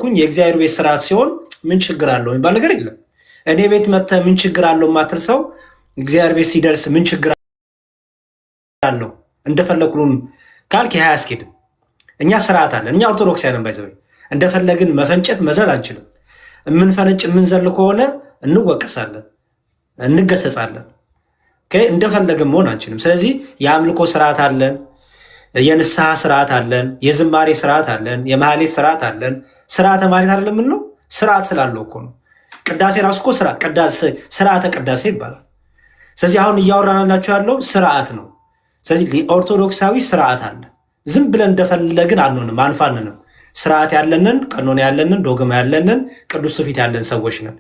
እየኖርኩኝ የእግዚአብሔር ቤት ስርዓት ሲሆን ምን ችግር አለው የሚባል ነገር የለም። እኔ ቤት መጥተህ ምን ችግር አለው የማትል ሰው እግዚአብሔር ቤት ሲደርስ ምን ችግር አለው እንደፈለግን ካልክ ይህ አያስኬድም። እኛ ስርዓት አለን። እኛ ኦርቶዶክሳውያን ባይዘው እንደፈለግን መፈንጨት መዘል አንችልም። የምንፈነጭ የምንዘል ከሆነ እንወቀሳለን፣ እንገሰጻለን። እንደፈለግን መሆን አንችልም። ስለዚህ የአምልኮ ስርዓት አለን፣ የንስሐ ስርዓት አለን፣ የዝማሬ ስርዓት አለን፣ የማህሌት ስርዓት አለን። ስርዓተ ማለት አይደለም ነው፣ ስርዓት ስላለው እኮ ነው። ቅዳሴ ራሱ እኮ ስርዓተ ቅዳሴ ይባላል። ስለዚህ አሁን እያወራናላችሁ ያለው ስርዓት ነው። ስለዚህ ኦርቶዶክሳዊ ስርዓት አለ። ዝም ብለን እንደፈለግን አንሆንም፣ አንፋንንም። ስርዓት ያለንን፣ ቀኖና ያለንን፣ ዶግማ ያለንን፣ ቅዱስ ትውፊት ያለን ሰዎች ነን።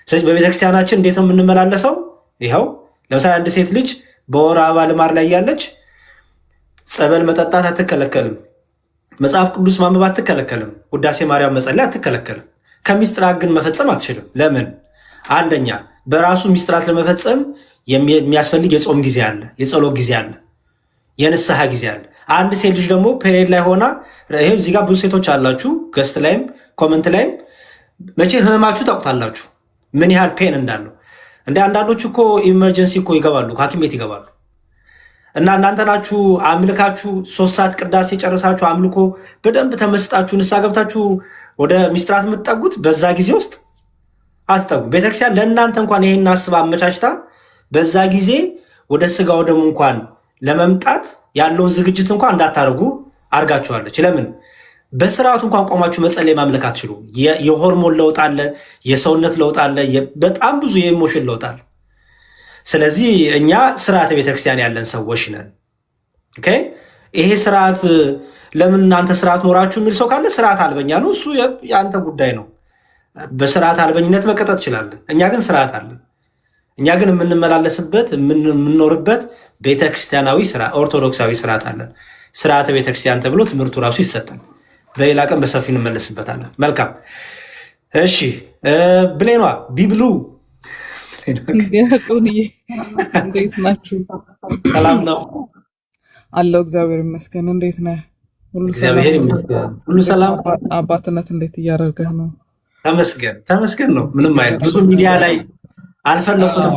ስለዚህ በቤተክርስቲያናችን እንዴት ነው የምንመላለሰው? ይኸው ለምሳሌ አንድ ሴት ልጅ በወር አበባ ልማድ ላይ ያለች ጸበል መጠጣት አትከለከልም። መጽሐፍ ቅዱስ ማንበብ አትከለከልም። ውዳሴ ማርያም መጸለይ አትከለከልም። ከሚስጥራት ግን መፈጸም አትችልም። ለምን? አንደኛ በራሱ ሚስጥራት ለመፈጸም የሚያስፈልግ የጾም ጊዜ አለ፣ የጸሎት ጊዜ አለ፣ የንስሐ ጊዜ አለ። አንድ ሴት ልጅ ደግሞ ፔሪየድ ላይ ሆና ይሄም እዚህ ጋር ብዙ ሴቶች አላችሁ፣ ገስት ላይም ኮመንት ላይም መቼ ህመማችሁ ታውቁታላችሁ፣ ምን ያህል ፔን እንዳለው። እንደ አንዳንዶቹ እኮ ኢመርጀንሲ እኮ ይገባሉ፣ ሐኪም ቤት ይገባሉ። እና እናንተ ናችሁ አምልካችሁ 3 ሰዓት ቅዳሴ ጨርሳችሁ አምልኮ በደንብ ተመስጣችሁ ንስሐ ገብታችሁ ወደ ሚስጥራት የምትጠጉት በዛ ጊዜ ውስጥ አትጠጉ። ቤተክርስቲያን ለእናንተ እንኳን ይሄን አስባ አመቻችታ በዛ ጊዜ ወደ ስጋው ደሙ እንኳን ለመምጣት ያለውን ዝግጅት እንኳን እንዳታደርጉ አርጋችኋለች። ለምን? በስርዓቱ እንኳን ቆማችሁ መጸለይ ማምለክ አትችሉ። የሆርሞን ለውጥ አለ፣ የሰውነት ለውጥ አለ፣ በጣም ብዙ የኢሞሽን ለውጥ አለ። ስለዚህ እኛ ስርዓተ ቤተክርስቲያን ያለን ሰዎች ነን። ይሄ ስርዓት ለምን እናንተ ስርዓት ኖራችሁ የሚል ሰው ካለ ስርዓት አልበኛ ነው፣ እሱ የአንተ ጉዳይ ነው። በስርዓት አልበኝነት መቀጠል ትችላለን። እኛ ግን ስርዓት አለን። እኛ ግን የምንመላለስበት የምንኖርበት ቤተክርስቲያናዊ ኦርቶዶክሳዊ ስርዓት አለን። ስርዓተ ቤተክርስቲያን ተብሎ ትምህርቱ ራሱ ይሰጣል። በሌላ ቀን በሰፊ እንመለስበታለን። መልካም እሺ። ብሌኗ ቢብሉ እንዴት ናችሁ? ሰላም ነው አለው። እግዚአብሔር ይመስገን። እንዴት ነህ? ሁሉ ሰላም። አባትነት እንዴት እያደረገህ ነው? ተመስገን ነው። ምንም አይነት ብዙ ሚዲያ ላይ አልፈለኩትም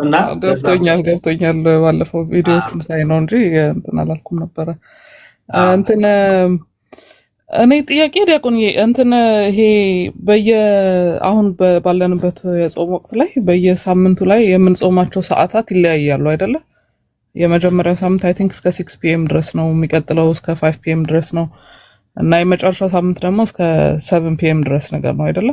እና ገብቶኛል። ባለፈው ቪዲዮቹን ሳይ ነው እንጂ እንትን አላልኩም ነበረ። እንትን እኔ ጥያቄ ዲያቆን እንትን ይሄ አሁን ባለንበት የጾም ወቅት ላይ በየሳምንቱ ላይ የምንጾማቸው ሰዓታት ይለያያሉ አይደለ? የመጀመሪያው ሳምንት አይ ቲንክ እስከ 6 ፒኤም ድረስ ነው፣ የሚቀጥለው እስከ 5 ፒኤም ድረስ ነው እና የመጨረሻው ሳምንት ደግሞ እስከ 7 ፒኤም ድረስ ነገር ነው አይደለ?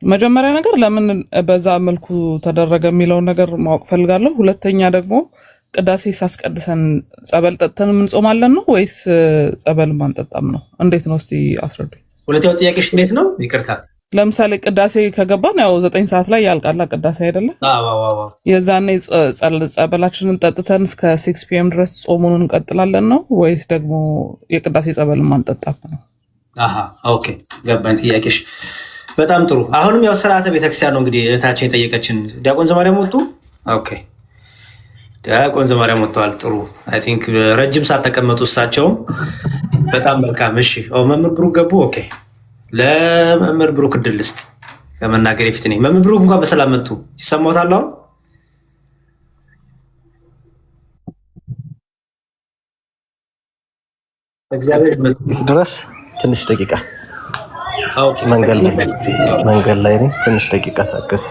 መጀመሪያ ነገር ለምን በዛ መልኩ ተደረገ የሚለውን ነገር ማወቅ ፈልጋለሁ። ሁለተኛ ደግሞ ቅዳሴ ሳስቀድሰን ጸበል ጠጥተን እንጾማለን ነው ወይስ ጸበል ማንጠጣም ነው? እንዴት ነው? እስቲ አስረዱኝ። ሁለተኛው ጥያቄሽ እንዴት ነው? ይቅርታ። ለምሳሌ ቅዳሴ ከገባን ያው 9 ሰዓት ላይ ያልቃላ ቅዳሴ አይደለ? የዛኔ ጸበላችንን ጠጥተን እስከ 6 ፒኤም ድረስ ጾሙን እንቀጥላለን ነው ወይስ ደግሞ የቅዳሴ ጸበልን ማንጠጣም ነው? ኦኬ ገባኝ ጥያቄሽ። በጣም ጥሩ። አሁንም ያው ስርዓተ ቤተክርስቲያን ነው እንግዲህ እህታችን የጠየቀችን። ዲያቆን ዘማርያም ወጡ። ኦኬ ዲያቆን ዘማርያም ወጥተዋል። ጥሩ። አይ ቲንክ ረጅም ሰዓት ተቀመጡ እሳቸውም። በጣም መልካም። እሺ መምህር ብሩክ ገቡ። ኦኬ ለመምህር ብሩክ እድል ልስጥ ከመናገር የፊት ነኝ። መምህር ብሩክ እንኳን በሰላም መጡ። ይሰማዎታል? አሁን እግዚአብሔር ድረስ ትንሽ ደቂቃ መንገድ ላይ ነኝ። ትንሽ ደቂቃ ታገስ።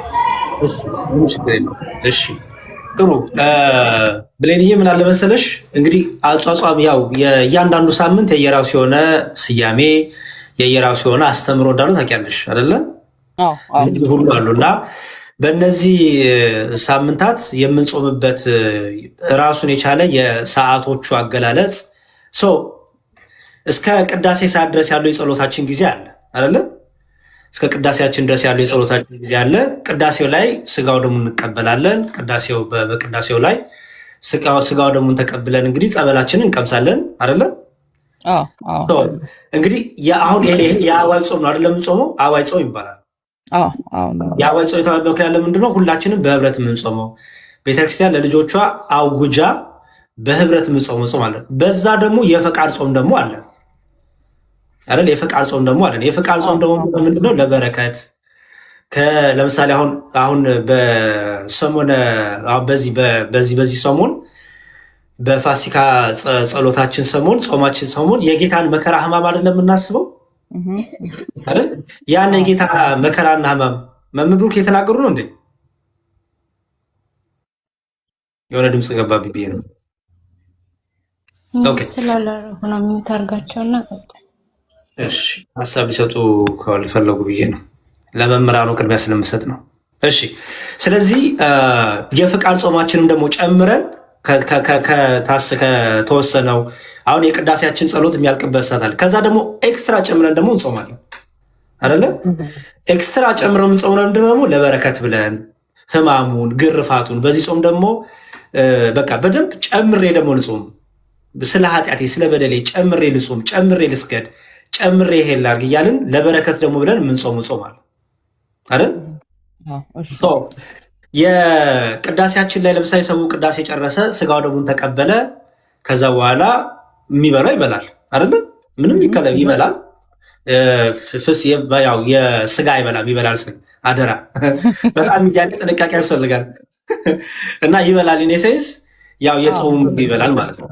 እሺ ጥሩ። ብሌንዬ ምን አለ መሰለሽ እንግዲህ አጿጿም ያው የእያንዳንዱ ሳምንት የየራሱ የሆነ ስያሜ የየራሱ የሆነ አስተምሮ እንዳሉ ታውቂያለሽ አይደለ? ሁሉ አሉ እና በእነዚህ ሳምንታት የምንጾምበት ራሱን የቻለ የሰዓቶቹ አገላለጽ እስከ ቅዳሴ ሰዓት ድረስ ያለው የጸሎታችን ጊዜ አለ አይደለ? እስከ ቅዳሴያችን ድረስ ያለው የጸሎታችን ጊዜ አለ። ቅዳሴው ላይ ስጋው ደሙን እንቀበላለን። በቅዳሴው ላይ ስጋው ደሙን ተቀብለን እንግዲህ ጸበላችንን እንቀምሳለን አይደለ? እንግዲህ አሁን የአዋይ ጾም ነው አይደለም? የምንጾመው አዋይ ጾም ይባላል። የአዋይ ጾም የተባለ ምክንያት ለምንድነው? ሁላችንም በህብረት የምንጾመው ቤተክርስቲያን ለልጆቿ አውጉጃ በህብረት የምንጾመው ጾም አለ። በዛ ደግሞ የፈቃድ ጾም ደግሞ አለ። አይደል? የፍቃድ ጾም ደግሞ አለን። የፍቃድ ጾም ደግሞ ምንድነው? ለበረከት ለምሳሌ አሁን በሰሞነ በዚህ ሰሞን በፋሲካ ጸሎታችን ሰሞን ጾማችን ሰሞን የጌታን መከራ ሕማም አይደለም የምናስበው አይደል? ያን የጌታ መከራና ሕማም መምብሩክ የተናገሩ ነው እንዴ? የሆነ ድምፅ ገባ ብዬ ነው። ኦኬ ስላለ ሆነ የሚታርጋቸውና እሺ፣ ሀሳብ ሊሰጡ ካልፈለጉ ብዬ ነው። ለመምህራኑ ቅድሚያ ስለምሰጥ ነው። እሺ፣ ስለዚህ የፍቃድ ጾማችንም ደግሞ ጨምረን ከተወሰነው አሁን የቅዳሴያችን ጸሎት የሚያልቅበት ሰዓት አለ። ከዛ ደግሞ ኤክስትራ ጨምረን ደግሞ እንጾማለን አይደለ? ኤክስትራ ጨምረን የምንጾመው ደግሞ ለበረከት ብለን ሕማሙን ግርፋቱን በዚህ ጾም ደግሞ በቃ በደንብ ጨምሬ ደግሞ ልጾም፣ ስለ ኃጢአቴ ስለ በደሌ ጨምሬ ልጾም፣ ጨምሬ ልስገድ፣ ጨምሬ ይሄን ላድርግ እያልን ለበረከት ደግሞ ብለን የምንጾም ጾማል አይደል? የቅዳሴያችን ላይ ለምሳሌ ሰው ቅዳሴ ጨረሰ፣ ስጋው ደሙን ተቀበለ። ከዛ በኋላ የሚበላው ይበላል አይደለ? ምንም ይበላል። የስጋ አይበላም፣ ይበላል። አደራ በጣም እያለ ጥንቃቄ ያስፈልጋል። እና ይበላል ኔሴስ ያው የጾሙ ይበላል ማለት ነው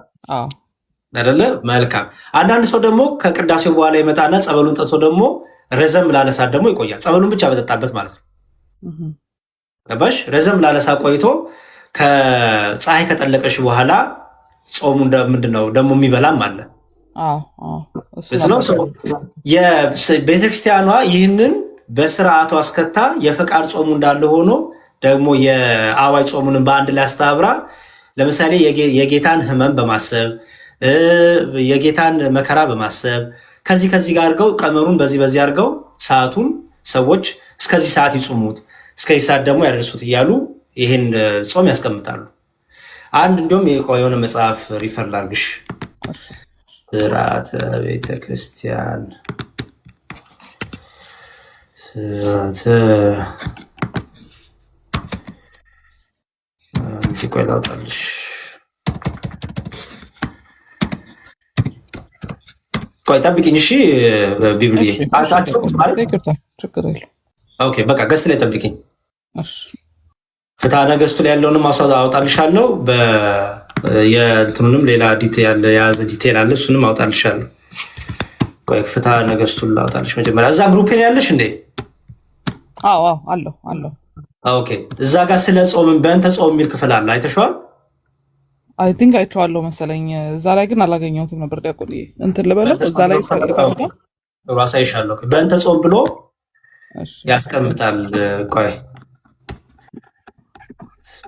አይደለ? መልካም። አንዳንድ ሰው ደግሞ ከቅዳሴው በኋላ ይመጣና ጸበሉን ጠጥቶ ደግሞ ረዘም ላለሳት ደግሞ ይቆያል። ጸበሉን ብቻ በጠጣበት ማለት ነው። ገባሽ? ረዘም ላለሳ ቆይቶ ከፀሐይ ከጠለቀሽ በኋላ ጾሙ ምንድነው ደግሞ የሚበላም አለ። ቤተክርስቲያኗ ይህንን በስርዓቱ አስከታ የፈቃድ ጾሙ እንዳለ ሆኖ ደግሞ የአዋጅ ጾሙንም በአንድ ላይ አስተባብራ ለምሳሌ የጌታን ሕመም በማሰብ የጌታን መከራ በማሰብ ከዚህ ጋር አድርገው ቀመሩን በዚህ አድርገው ሰዓቱን ሰዎች እስከዚህ ሰዓት ይጹሙት እስከዚህ ሰዓት ደግሞ ያደርሱት እያሉ ይህን ጾም ያስቀምጣሉ። አንድ እንዲሁም የሆነ መጽሐፍ ሪፈር ላድርግሽ። ስርዓተ ቤተክርስቲያን ቆይ ላውጣልሽ። ቆይ ጠብቂኝ እሺ። ቢብሊ ኦኬ፣ በቃ ገስ ላይ ጠብቂኝ። ፍትሐ ነገሥቱ ላይ ያለውንም አውጣልሻለሁ። የእንትኑንም ሌላ የያዘ ዲቴል አለ፣ እሱንም አውጣልሻለሁ። ቆይ ፍትሐ ነገሥቱን ላውጣልሽ መጀመሪያ። እዛ ግሩፕ ላይ ያለሽ እንዴ? አዎ አለው። ኦኬ፣ እዛ ጋር ስለ ጾምን በእንተ ጾም የሚል ክፍል አለ፣ አይተሽዋል? አይ ቲንክ አይቼዋለሁ መሰለኝ። እዛ ላይ ግን አላገኘሁትም ነበር። ዲያቆን እንትን ልበለው እዛ ላይ ፈልጋለሁ፣ አሳይሻለሁ። በእንተ ጾም ብሎ ያስቀምጣል። ቆይ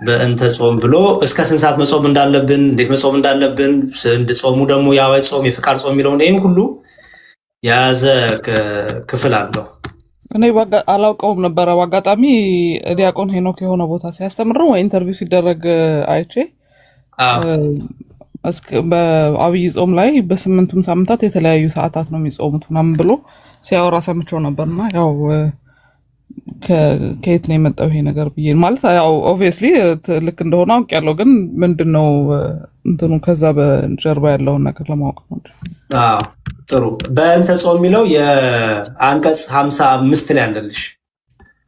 በእንተ ጾም ብሎ እስከ ስንት ሰዓት መጾም እንዳለብን፣ እንዴት መጾም እንዳለብን፣ ጾሙ ደግሞ የአዋጅ ጾም የፍቃድ ጾም የሚለውን ይህን ሁሉ የያዘ ክፍል አለው። እኔ አላውቀውም ነበረ። በአጋጣሚ ዲያቆን ሄኖክ የሆነ ቦታ ሲያስተምረው ወይ ኢንተርቪው ሲደረግ አይቼ በአብይ ጾም ላይ በስምንቱም ሳምንታት የተለያዩ ሰዓታት ነው የሚጾሙት ምናምን ብሎ ሲያወራ ሰምቼው ነበርና ያው ከየት ነው የመጣው ይሄ ነገር ብዬ ማለት ያው ኦብቪየስሊ ልክ እንደሆነ አውቄያለሁ፣ ግን ምንድነው እንትኑ ከዛ በጀርባ ያለውን ነገር ለማወቅ ነው እንጂ። ጥሩ። በእንተ ጾም የሚለው የአንቀጽ 55 ላይ አለልሽ፣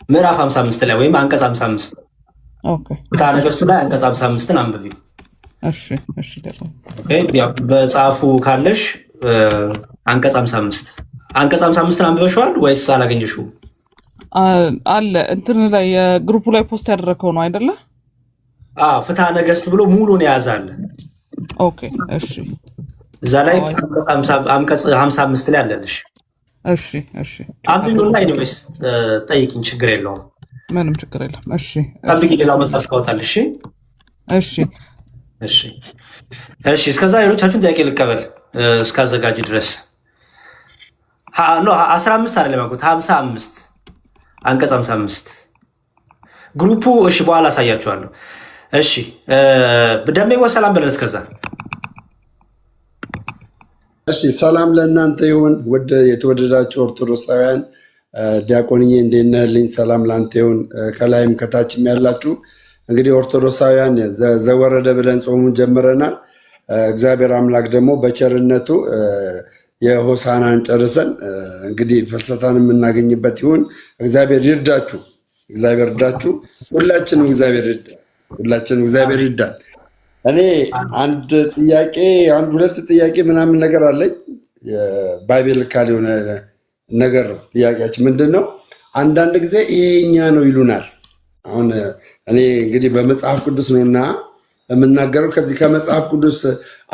ምዕራፍ 55 ላይ ወይም አንቀጽ 55። ኦኬ፣ ፍትሐ ነገሥቱ ላይ አንቀጽ 55ን አንብቢ። እሺ ደግሞ በጻፉ ካለሽ አንቀጽ 55 አንቀጽ 55ን አንብበሽዋል ወይስ አላገኘሽውም? አለ እንትን ላይ የግሩፑ ላይ ፖስት ያደረከው ነው አይደለ? ፍትሐ ነገሥት ብሎ ሙሉን የያዛለ። ኦኬ፣ እሺ። እዛ ላይ አንቀጽ 55 ላይ አለልሽ። እሺ አንብቢውና ኢኒዌይስ ጠይቂኝ፣ ችግር የለውም። ምንም ችግር የለም። እሺ ጠብቂ፣ ሌላው መጽሐፍ እስካወጣልሽ። እሺ። እስከዛ ሌሎቻችሁን ጥያቄ ልቀበል እስካዘጋጅ ድረስ። 15 አይደለም ያልኩት 55 አንቀጽ 55 ግሩፑ። እሺ በኋላ አሳያችኋለሁ። እሺ ደሜ ሰላም በለን እስከዛ። እሺ ሰላም ለእናንተ ይሁን ውድ የተወደዳችሁ ኦርቶዶክሳውያን። ዲያቆንዬ እንዴት ነህልኝ? ሰላም ለአንተ ይሁን። ከላይም ከታችም ያላችሁ እንግዲህ ኦርቶዶክሳውያን ዘወረደ ብለን ጾሙን ጀምረናል። እግዚአብሔር አምላክ ደግሞ በቸርነቱ የሆሳናን ጨርሰን እንግዲህ ፍልሰታን የምናገኝበት ይሁን። እግዚአብሔር ይርዳችሁ፣ እግዚአብሔር ይርዳችሁ። ሁላችንም እግዚአብሔር ይርዳል። እኔ አንድ ሁለት ጥያቄ ምናምን ነገር አለኝ። ባይቤሊካል የሆነ ነገር ጥያቄያችን ምንድን ነው? አንዳንድ ጊዜ ይሄኛ ነው ይሉናል። አሁን እኔ እንግዲህ በመጽሐፍ ቅዱስ ነውና የምናገረው ከዚህ ከመጽሐፍ ቅዱስ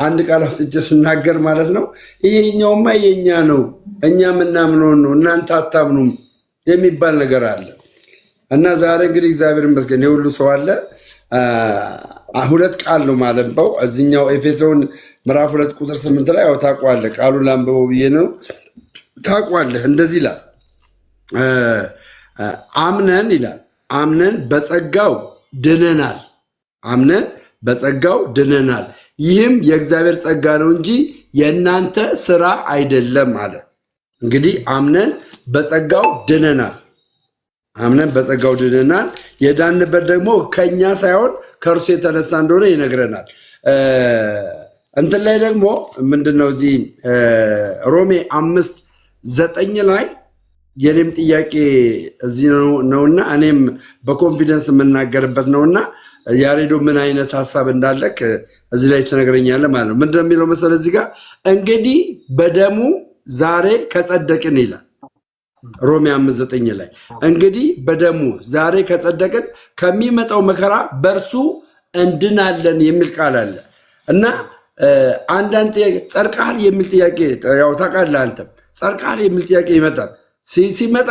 አንድ ቃል አውጥቼ ስናገር ማለት ነው ይሄኛውማ የኛ ነው እኛ የምናምነውን ነው እናንተ አታምኑም የሚባል ነገር አለ እና ዛሬ እንግዲህ እግዚአብሔር ይመስገን የሁሉ ሰው አለ። ሁለት ቃል ነው ማለበው እዚህኛው ኤፌሶን ምዕራፍ 2 ቁጥር 8 ላይ ያው ታውቀዋለህ፣ ቃሉን ላንብበው ብዬ ነው። ታውቀዋለህ፣ እንደዚህ ይላል አምነን ይላል አምነን በጸጋው ድነናል። አምነን በጸጋው ድነናል፣ ይህም የእግዚአብሔር ጸጋ ነው እንጂ የእናንተ ስራ አይደለም አለ። እንግዲህ አምነን በጸጋው ድነናል። አምነን በጸጋው ድነናል። የዳንበት ደግሞ ከኛ ሳይሆን ከእርሱ የተነሳ እንደሆነ ይነግረናል። እንትን ላይ ደግሞ ምንድነው እዚህ ሮሜ 5:9 ላይ የኔም ጥያቄ እዚህ ነውና እኔም በኮንፊደንስ የምናገርበት ነውና ያሬዶ ምን አይነት ሀሳብ እንዳለክ እዚህ ላይ ትነግረኛለህ ማለት ነው። ምንድነው የሚለው መሰለህ እዚህ ጋር እንግዲህ በደሙ ዛሬ ከጸደቅን ይላል። ሮሜ 5:9 ላይ እንግዲህ በደሙ ዛሬ ከጸደቅን ከሚመጣው መከራ በእርሱ እንድናለን የሚል ቃል አለ እና አንዳንድ ጸድቀሃል የሚል ጥያቄ ያው ታውቃለህ አንተም ጸድቀሃል የሚል ጥያቄ ይመጣል። ሲመጣ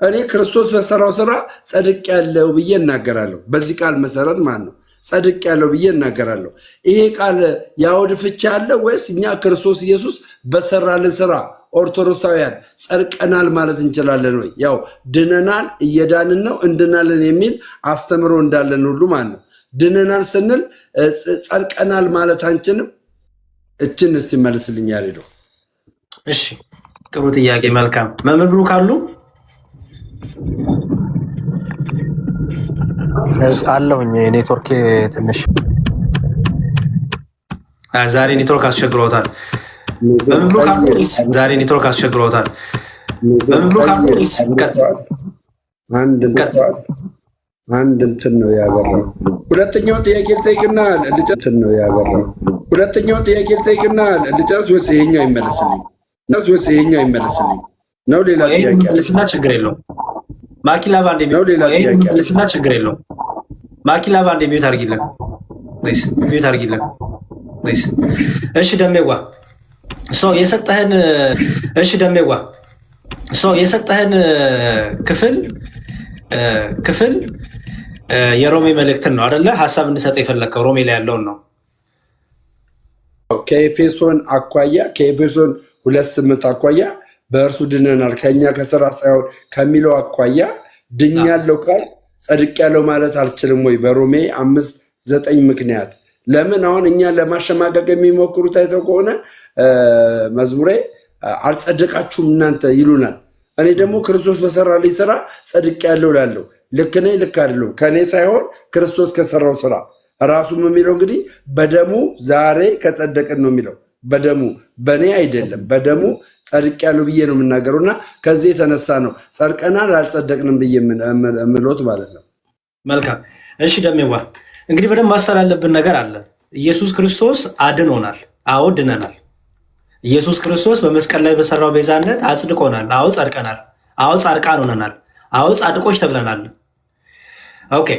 እኔ ክርስቶስ በሰራው ስራ ጸድቅ ያለው ብዬ እናገራለሁ። በዚህ ቃል መሰረት ማለት ነው ጸድቅ ያለው ብዬ እናገራለሁ። ይሄ ቃል የአውድ ፍቻ አለ ወይስ እኛ ክርስቶስ ኢየሱስ በሰራልን ስራ ኦርቶዶክሳውያን ጸድቀናል ማለት እንችላለን ወይ? ያው ድነናል፣ እየዳንን ነው፣ እንድናለን የሚል አስተምሮ እንዳለን ሁሉ ማለት ነው። ድነናል ስንል ጸድቀናል ማለት አንችልም። እችን እስቲ መልስልኝ ያሬዶ። እሺ ጥሩ ጥያቄ። መልካም መምህር ብሩክ አሉ አለሁኝ። ኔትወርክ ትንሽ ዛሬ ኔትወርክ አስቸግሮታል። መምህር ብሩክ አሉ ዛሬ ኔትወርክ አስቸግሮታል። መምህር ብሩክ አሉ አንድ እንትን ነው ያበራው። ሁለተኛው ጥያቄ ልጠይቅና ልጨርስ ወይስ ይሄኛው ይመለስልኝ? ነው ሌላ ጥያቄ ልስና ችግር የለውም። ማኪላባ ልስና ችግር የለውም። ማኪላባ ሚዩት አድርጊልን ሚዩት አድርጊልን። እሺ ደሜዋ የሰጠህን ክፍል የሮሜ መልእክትን ነው አይደለ? ሀሳብ እንድሰጥ የፈለግከው ሮሜ ላይ ያለውን ነው። ከኤፌሶን 2:8 አኳያ በእርሱ ድነናል ከኛ ከስራ ሳይሆን ከሚለው አኳያ ድኛለሁ ቃል ጸድቅ ያለው ማለት አልችልም ወይ? በሮሜ 5:9 ምክንያት ለምን አሁን እኛ ለማሸማቀቅ የሚሞክሩት አይተው ከሆነ መዝሙሬ አልጸደቃችሁም እናንተ ይሉናል። እኔ ደግሞ ክርስቶስ በሰራልኝ ስራ ጸድቅ ያለው ላለው ልክ ነኝ ልክ አይደለም ከኔ ሳይሆን ክርስቶስ ከሰራው ስራ ራሱም የሚለው እንግዲህ በደሙ ዛሬ ከጸደቅን ነው የሚለው። በደሙ በእኔ አይደለም፣ በደሙ ጸድቅ ያለው ብዬ ነው የምናገረው እና ከዚህ የተነሳ ነው ጸድቀናል አልጸደቅንም ብዬ የምሎት ማለት ነው። መልካም እሺ ደሜዋ እንግዲህ በደንብ ማስተር ያለብን ነገር አለ። ኢየሱስ ክርስቶስ አድኖናል። አዎ ድነናል። ኢየሱስ ክርስቶስ በመስቀል ላይ በሰራው ቤዛነት አጽድቆናል። አዎ ጸድቀናል። አዎ ጻድቃን ሆነናል። አዎ ጻድቆች ተብለናል። ኦኬ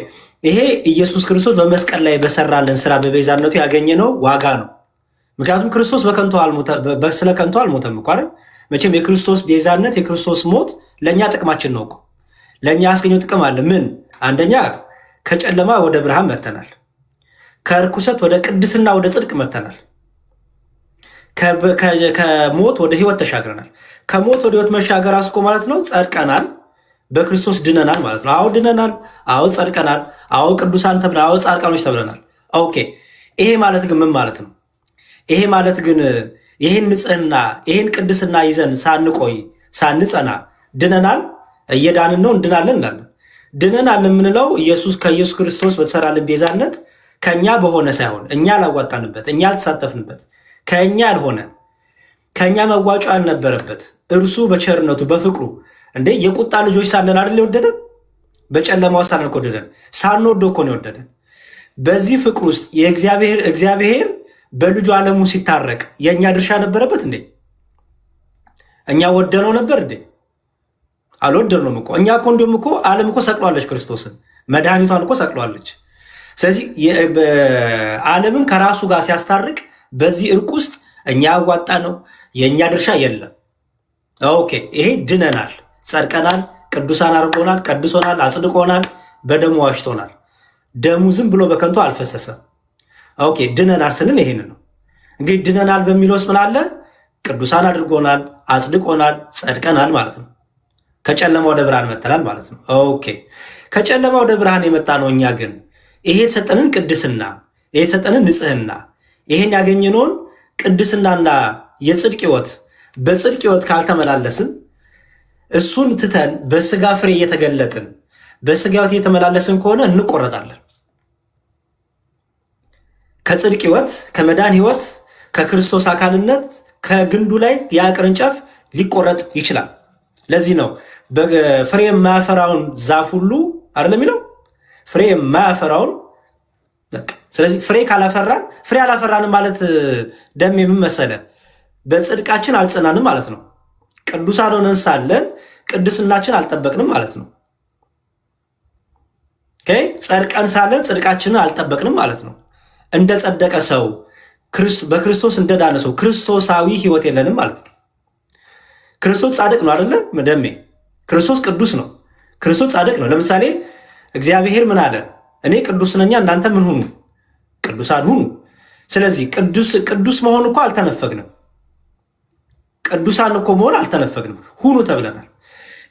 ይሄ ኢየሱስ ክርስቶስ በመስቀል ላይ በሰራልን ስራ በቤዛነቱ ያገኘነው ዋጋ ነው። ምክንያቱም ክርስቶስ ስለ ከንቱ አልሞተም እኮ አይደል? መቼም የክርስቶስ ቤዛነት የክርስቶስ ሞት ለእኛ ጥቅማችን ነው እኮ። ለእኛ ያስገኘው ጥቅም አለ። ምን? አንደኛ ከጨለማ ወደ ብርሃን መተናል። ከርኩሰት ወደ ቅድስና ወደ ጽድቅ መተናል። ከሞት ወደ ህይወት ተሻግረናል። ከሞት ወደ ህይወት መሻገር አስኮ ማለት ነው ጸድቀናል። በክርስቶስ ድነናል ማለት ነው። አዎ ድነናል። አዎ ጸድቀናል። አዎ ቅዱሳን ተብለናል። አዎ ጻድቃኖች ተብለናል። ኦኬ ይሄ ማለት ግን ምን ማለት ነው? ይሄ ማለት ግን ይሄን ንጽህና ይሄን ቅድስና ይዘን ሳንቆይ ሳንጸና ድነናል፣ እየዳንን ነው፣ እንድናለን እንላለን። ድነናል የምንለው ከኢየሱስ ክርስቶስ በተሰራልን ቤዛነት ከኛ በሆነ ሳይሆን እኛ ላዋጣንበት እኛ አልተሳተፍንበት ከኛ ያልሆነ ከኛ መዋጮ ያልነበረበት እርሱ በቸርነቱ በፍቅሩ እንዴ የቁጣ ልጆች ሳለን አይደል የወደደን? በጨለማው ሳለን እኮ ወደደን። ሳንወደው እኮ ነው የወደደን። በዚህ ፍቅር ውስጥ እግዚአብሔር በልጁ ዓለሙ ሲታረቅ የእኛ ድርሻ ነበረበት እንዴ? እኛ ወደነው ነበር እንዴ? አልወደድነውም እኮ። እኛ እኮ እንዲሁም እኮ ዓለም እኮ ሰቅሏለች ክርስቶስን፣ መድኃኒቷን እኮ ሰቅሏለች። ስለዚህ ዓለምን ከራሱ ጋር ሲያስታርቅ በዚህ እርቅ ውስጥ እኛ ያዋጣ ነው የእኛ ድርሻ የለም። ኦኬ፣ ይሄ ድነናል፣ ጸድቀናል፣ ቅዱሳን አድርጎናል፣ ቀድሶናል፣ አጽድቆናል፣ በደሙ ዋሽቶናል። ደሙ ዝም ብሎ በከንቱ አልፈሰሰም። ኦኬ፣ ድነናል ስንል ይሄን ነው እንግዲህ። ድነናል በሚለው ውስጥ ምን አለ? ቅዱሳን አድርጎናል፣ አጽድቆናል፣ ጸድቀናል ማለት ነው። ከጨለማ ወደ ብርሃን መተናል ማለት ነው። ኦኬ፣ ከጨለማ ወደ ብርሃን የመጣ ነው። እኛ ግን ይሄ የተሰጠንን ቅድስና፣ ይሄ የተሰጠንን ንጽህና፣ ይሄን ያገኘነውን ቅድስናና የጽድቅ ሕይወት በጽድቅ ሕይወት ካልተመላለስን እሱን ትተን በስጋ ፍሬ እየተገለጥን በስጋ ሕይወት እየተመላለስን ከሆነ እንቆረጣለን። ከጽድቅ ሕይወት ከመዳን ሕይወት ከክርስቶስ አካልነት ከግንዱ ላይ ያ ቅርንጫፍ ሊቆረጥ ይችላል። ለዚህ ነው ፍሬ የማያፈራውን ዛፍ ሁሉ አይደለም የሚለው ፍሬ የማያፈራውን። ስለዚህ ፍሬ ካላፈራን ፍሬ አላፈራንም ማለት ደም የምን መሰለ? በጽድቃችን አልጸናንም ማለት ነው። ቅዱሳን ሆነን ሳለን ቅድስናችን አልጠበቅንም ማለት ነው። ጸድቀን ሳለን ጽድቃችንን አልጠበቅንም ማለት ነው። እንደ ጸደቀ ሰው በክርስቶስ እንደዳነ ሰው ክርስቶሳዊ ሕይወት የለንም ማለት ነው። ክርስቶስ ጻድቅ ነው አይደለ? ደሜ ክርስቶስ ቅዱስ ነው። ክርስቶስ ጻድቅ ነው። ለምሳሌ እግዚአብሔር ምን አለ? እኔ ቅዱስ ነኛ እናንተ ምን ሁኑ? ቅዱሳን ሁኑ። ስለዚህ ቅዱስ መሆን እኮ አልተነፈግንም። ቅዱሳን እኮ መሆን አልተነፈግንም፣ ሁኑ ተብለናል።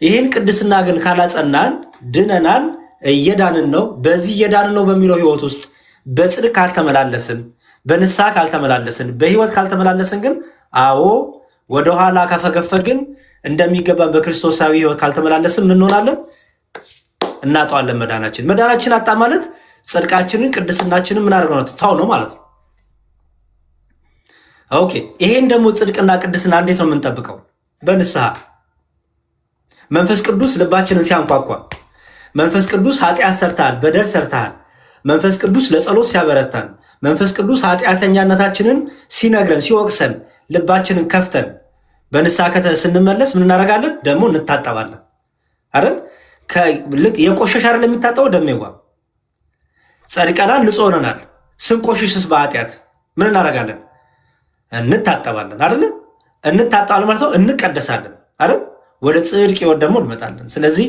ይህን ቅድስና ግን ካላጸናን ድነናል፣ እየዳንን ነው። በዚህ እየዳንን ነው በሚለው ሕይወት ውስጥ በጽድቅ ካልተመላለስን፣ በንስሐ ካልተመላለስን፣ በሕይወት ካልተመላለስን ግን አዎ ወደኋላ ከፈገፈግን እንደሚገባን በክርስቶሳዊ ሕይወት ካልተመላለስን እንሆናለን፣ እናጠዋለን። መዳናችን አጣ ማለት ጽድቃችንን ቅድስናችንን ምን አድርገው ነው ታው ነው ማለት ነው። ኦኬ፣ ይሄን ደግሞ ጽድቅና ቅድስና እንዴት ነው የምንጠብቀው? በንስሐ መንፈስ ቅዱስ ልባችንን ሲያንኳኳ፣ መንፈስ ቅዱስ ኃጢአት ሰርተሃል፣ በደል ሰርተሃል፣ መንፈስ ቅዱስ ለጸሎት ሲያበረታን፣ መንፈስ ቅዱስ ኃጢአተኛነታችንን ሲነግረን ሲወቅሰን፣ ልባችንን ከፍተን በንስሐ ስንመለስ ምን እናደርጋለን? ደግሞ እንታጠባለን አይደል? ልክ የቆሸሽ አይደል የሚታጠበው? ደሜዋ ጸድቀናል፣ ንጹህ ሆነናል። ስንቆሽሽስ በኃጢአት ምን እናደርጋለን? እንታጠባለን አይደል? እንታጠባለን ማለት ነው እንቀደሳለን አይደል? ወደ ጽድቅ ሕይወት ደግሞ እንመጣለን። ስለዚህ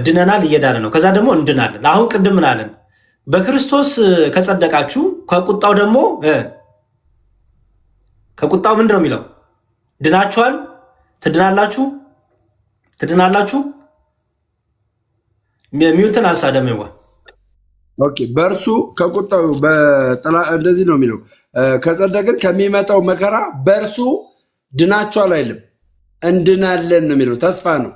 ድነናል፣ እየዳነ ነው። ከዛ ደግሞ እንድናለን። አሁን ቅድም ምን አለን? በክርስቶስ ከጸደቃችሁ ከቁጣው ደግሞ ከቁጣው ምንድን ነው የሚለው? ድናችኋል፣ ትድናላችሁ፣ ትድናላችሁ። ሚውትን አንሳ ደሜዋ። ኦኬ፣ በእርሱ ከቁጣው በጥላ እንደዚህ ነው የሚለው። ከጸደቅን ከሚመጣው መከራ በእርሱ ድናችኋል አይልም፣ እንድናለን ነው የሚለው። ተስፋ ነው።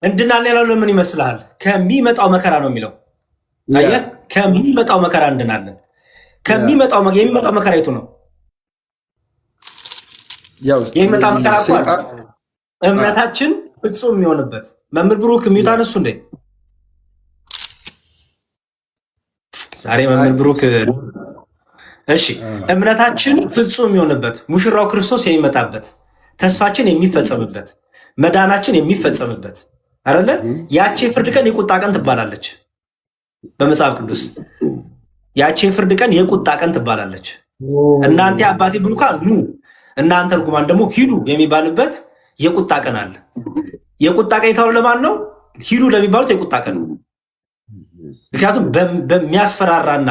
እንድናለን ያለው ለምን ይመስልሃል? ከሚመጣው መከራ ነው የሚለው። አየህ፣ ከሚመጣው መከራ እንድናለን። የሚመጣው መከራ የቱ ነው? የሚመጣ መከራ እኮ እምነታችን ፍጹም የሚሆንበት። መምህር ብሩክ ሚውት አነሱ እንዴ? ዛሬ መምህር ብሩክ እሺ፣ እምነታችን ፍጹም የሚሆንበት ሙሽራው ክርስቶስ የሚመጣበት ተስፋችን የሚፈጸምበት መዳናችን የሚፈጸምበት አይደለ? ያቺ የፍርድ ቀን የቁጣ ቀን ትባላለች በመጽሐፍ ቅዱስ። ያቺ የፍርድ ቀን የቁጣ ቀን ትባላለች። እናንተ አባቴ ብሩካን ኑ፣ እናንተ ርጉማን ደግሞ ሂዱ የሚባልበት የቁጣ ቀን አለ። የቁጣ ቀን የታው ለማን ነው? ሂዱ ለሚባሉት የቁጣ ቀን ነው። ምክንያቱም በሚያስፈራራና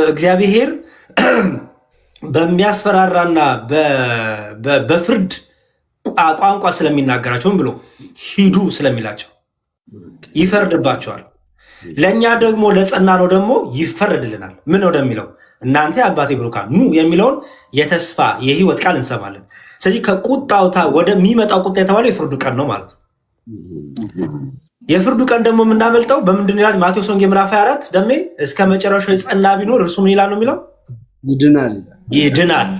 እግዚአብሔር በሚያስፈራራና በፍርድ ቋንቋ ስለሚናገራቸውም ብሎ ሂዱ ስለሚላቸው ይፈርድባቸዋል። ለእኛ ደግሞ ለጸና ነው ደግሞ ይፈረድልናል። ምን ወደሚለው እናንተ አባቴ ብሩካን ኑ የሚለውን የተስፋ የህይወት ቃል እንሰማለን። ስለዚህ ከቁጣውታ ወደሚመጣው ቁጣ የተባለው የፍርዱ ቀን ነው ማለት ነው። የፍርዱ ቀን ደግሞ የምናመልጠው በምንድን ይላል? ማቴዎስ ወንጌል ምዕራፍ 24 ደሜ እስከ መጨረሻው የጸና ቢኖር እርሱ ምን ይላል ነው የሚለው? ይድናል።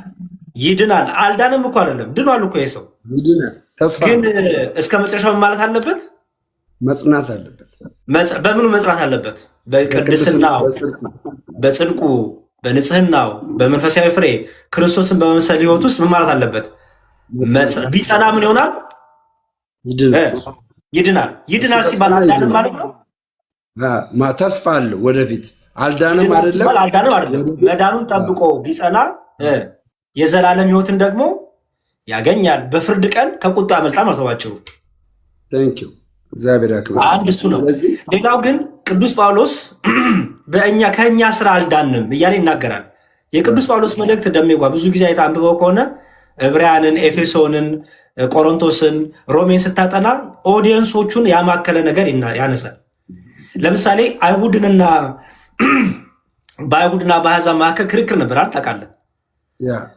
ይድናል። አልዳንም እኮ አይደለም ድኗል እኮ የሰው ይድናል። ተስፋ ግን እስከ መጨረሻው ማለት አለበት፣ መጽናት አለበት። በምኑ መጽናት አለበት? በቅድስናው፣ በጽድቁ፣ በንጽህናው፣ በመንፈሳዊ ፍሬ ክርስቶስን በመምሰል ህይወት ውስጥ ምን ማለት አለበት? ቢጸና ምን ይሆናል? ይድናል። ይድናል ሲባል አልዳንም ማለት ነው። ተስፋ አለው ወደፊት። አልዳንም አይደለም፣ አልዳንም አይደለም። መዳኑን ጠብቆ ቢጸና የዘላለም ህይወትን ደግሞ ያገኛል። በፍርድ ቀን ከቁጣ ያመልጣል ማለት ነው። ቴንኪው እግዚአብሔር ያክብር። አንድ እሱ ነው። ሌላው ግን ቅዱስ ጳውሎስ ከእኛ ስራ አልዳንም እያለ ይናገራል። የቅዱስ ጳውሎስ መልእክት ደሜጓ ብዙ ጊዜ አይተህ አንብበው ከሆነ ዕብራውያንን፣ ኤፌሶንን፣ ቆሮንቶስን፣ ሮሜን ስታጠና ኦዲየንሶቹን ያማከለ ነገር ያነሳል። ለምሳሌ በአይሁድና በአሕዛብ መካከል ክርክር ነበር ታውቃለህ።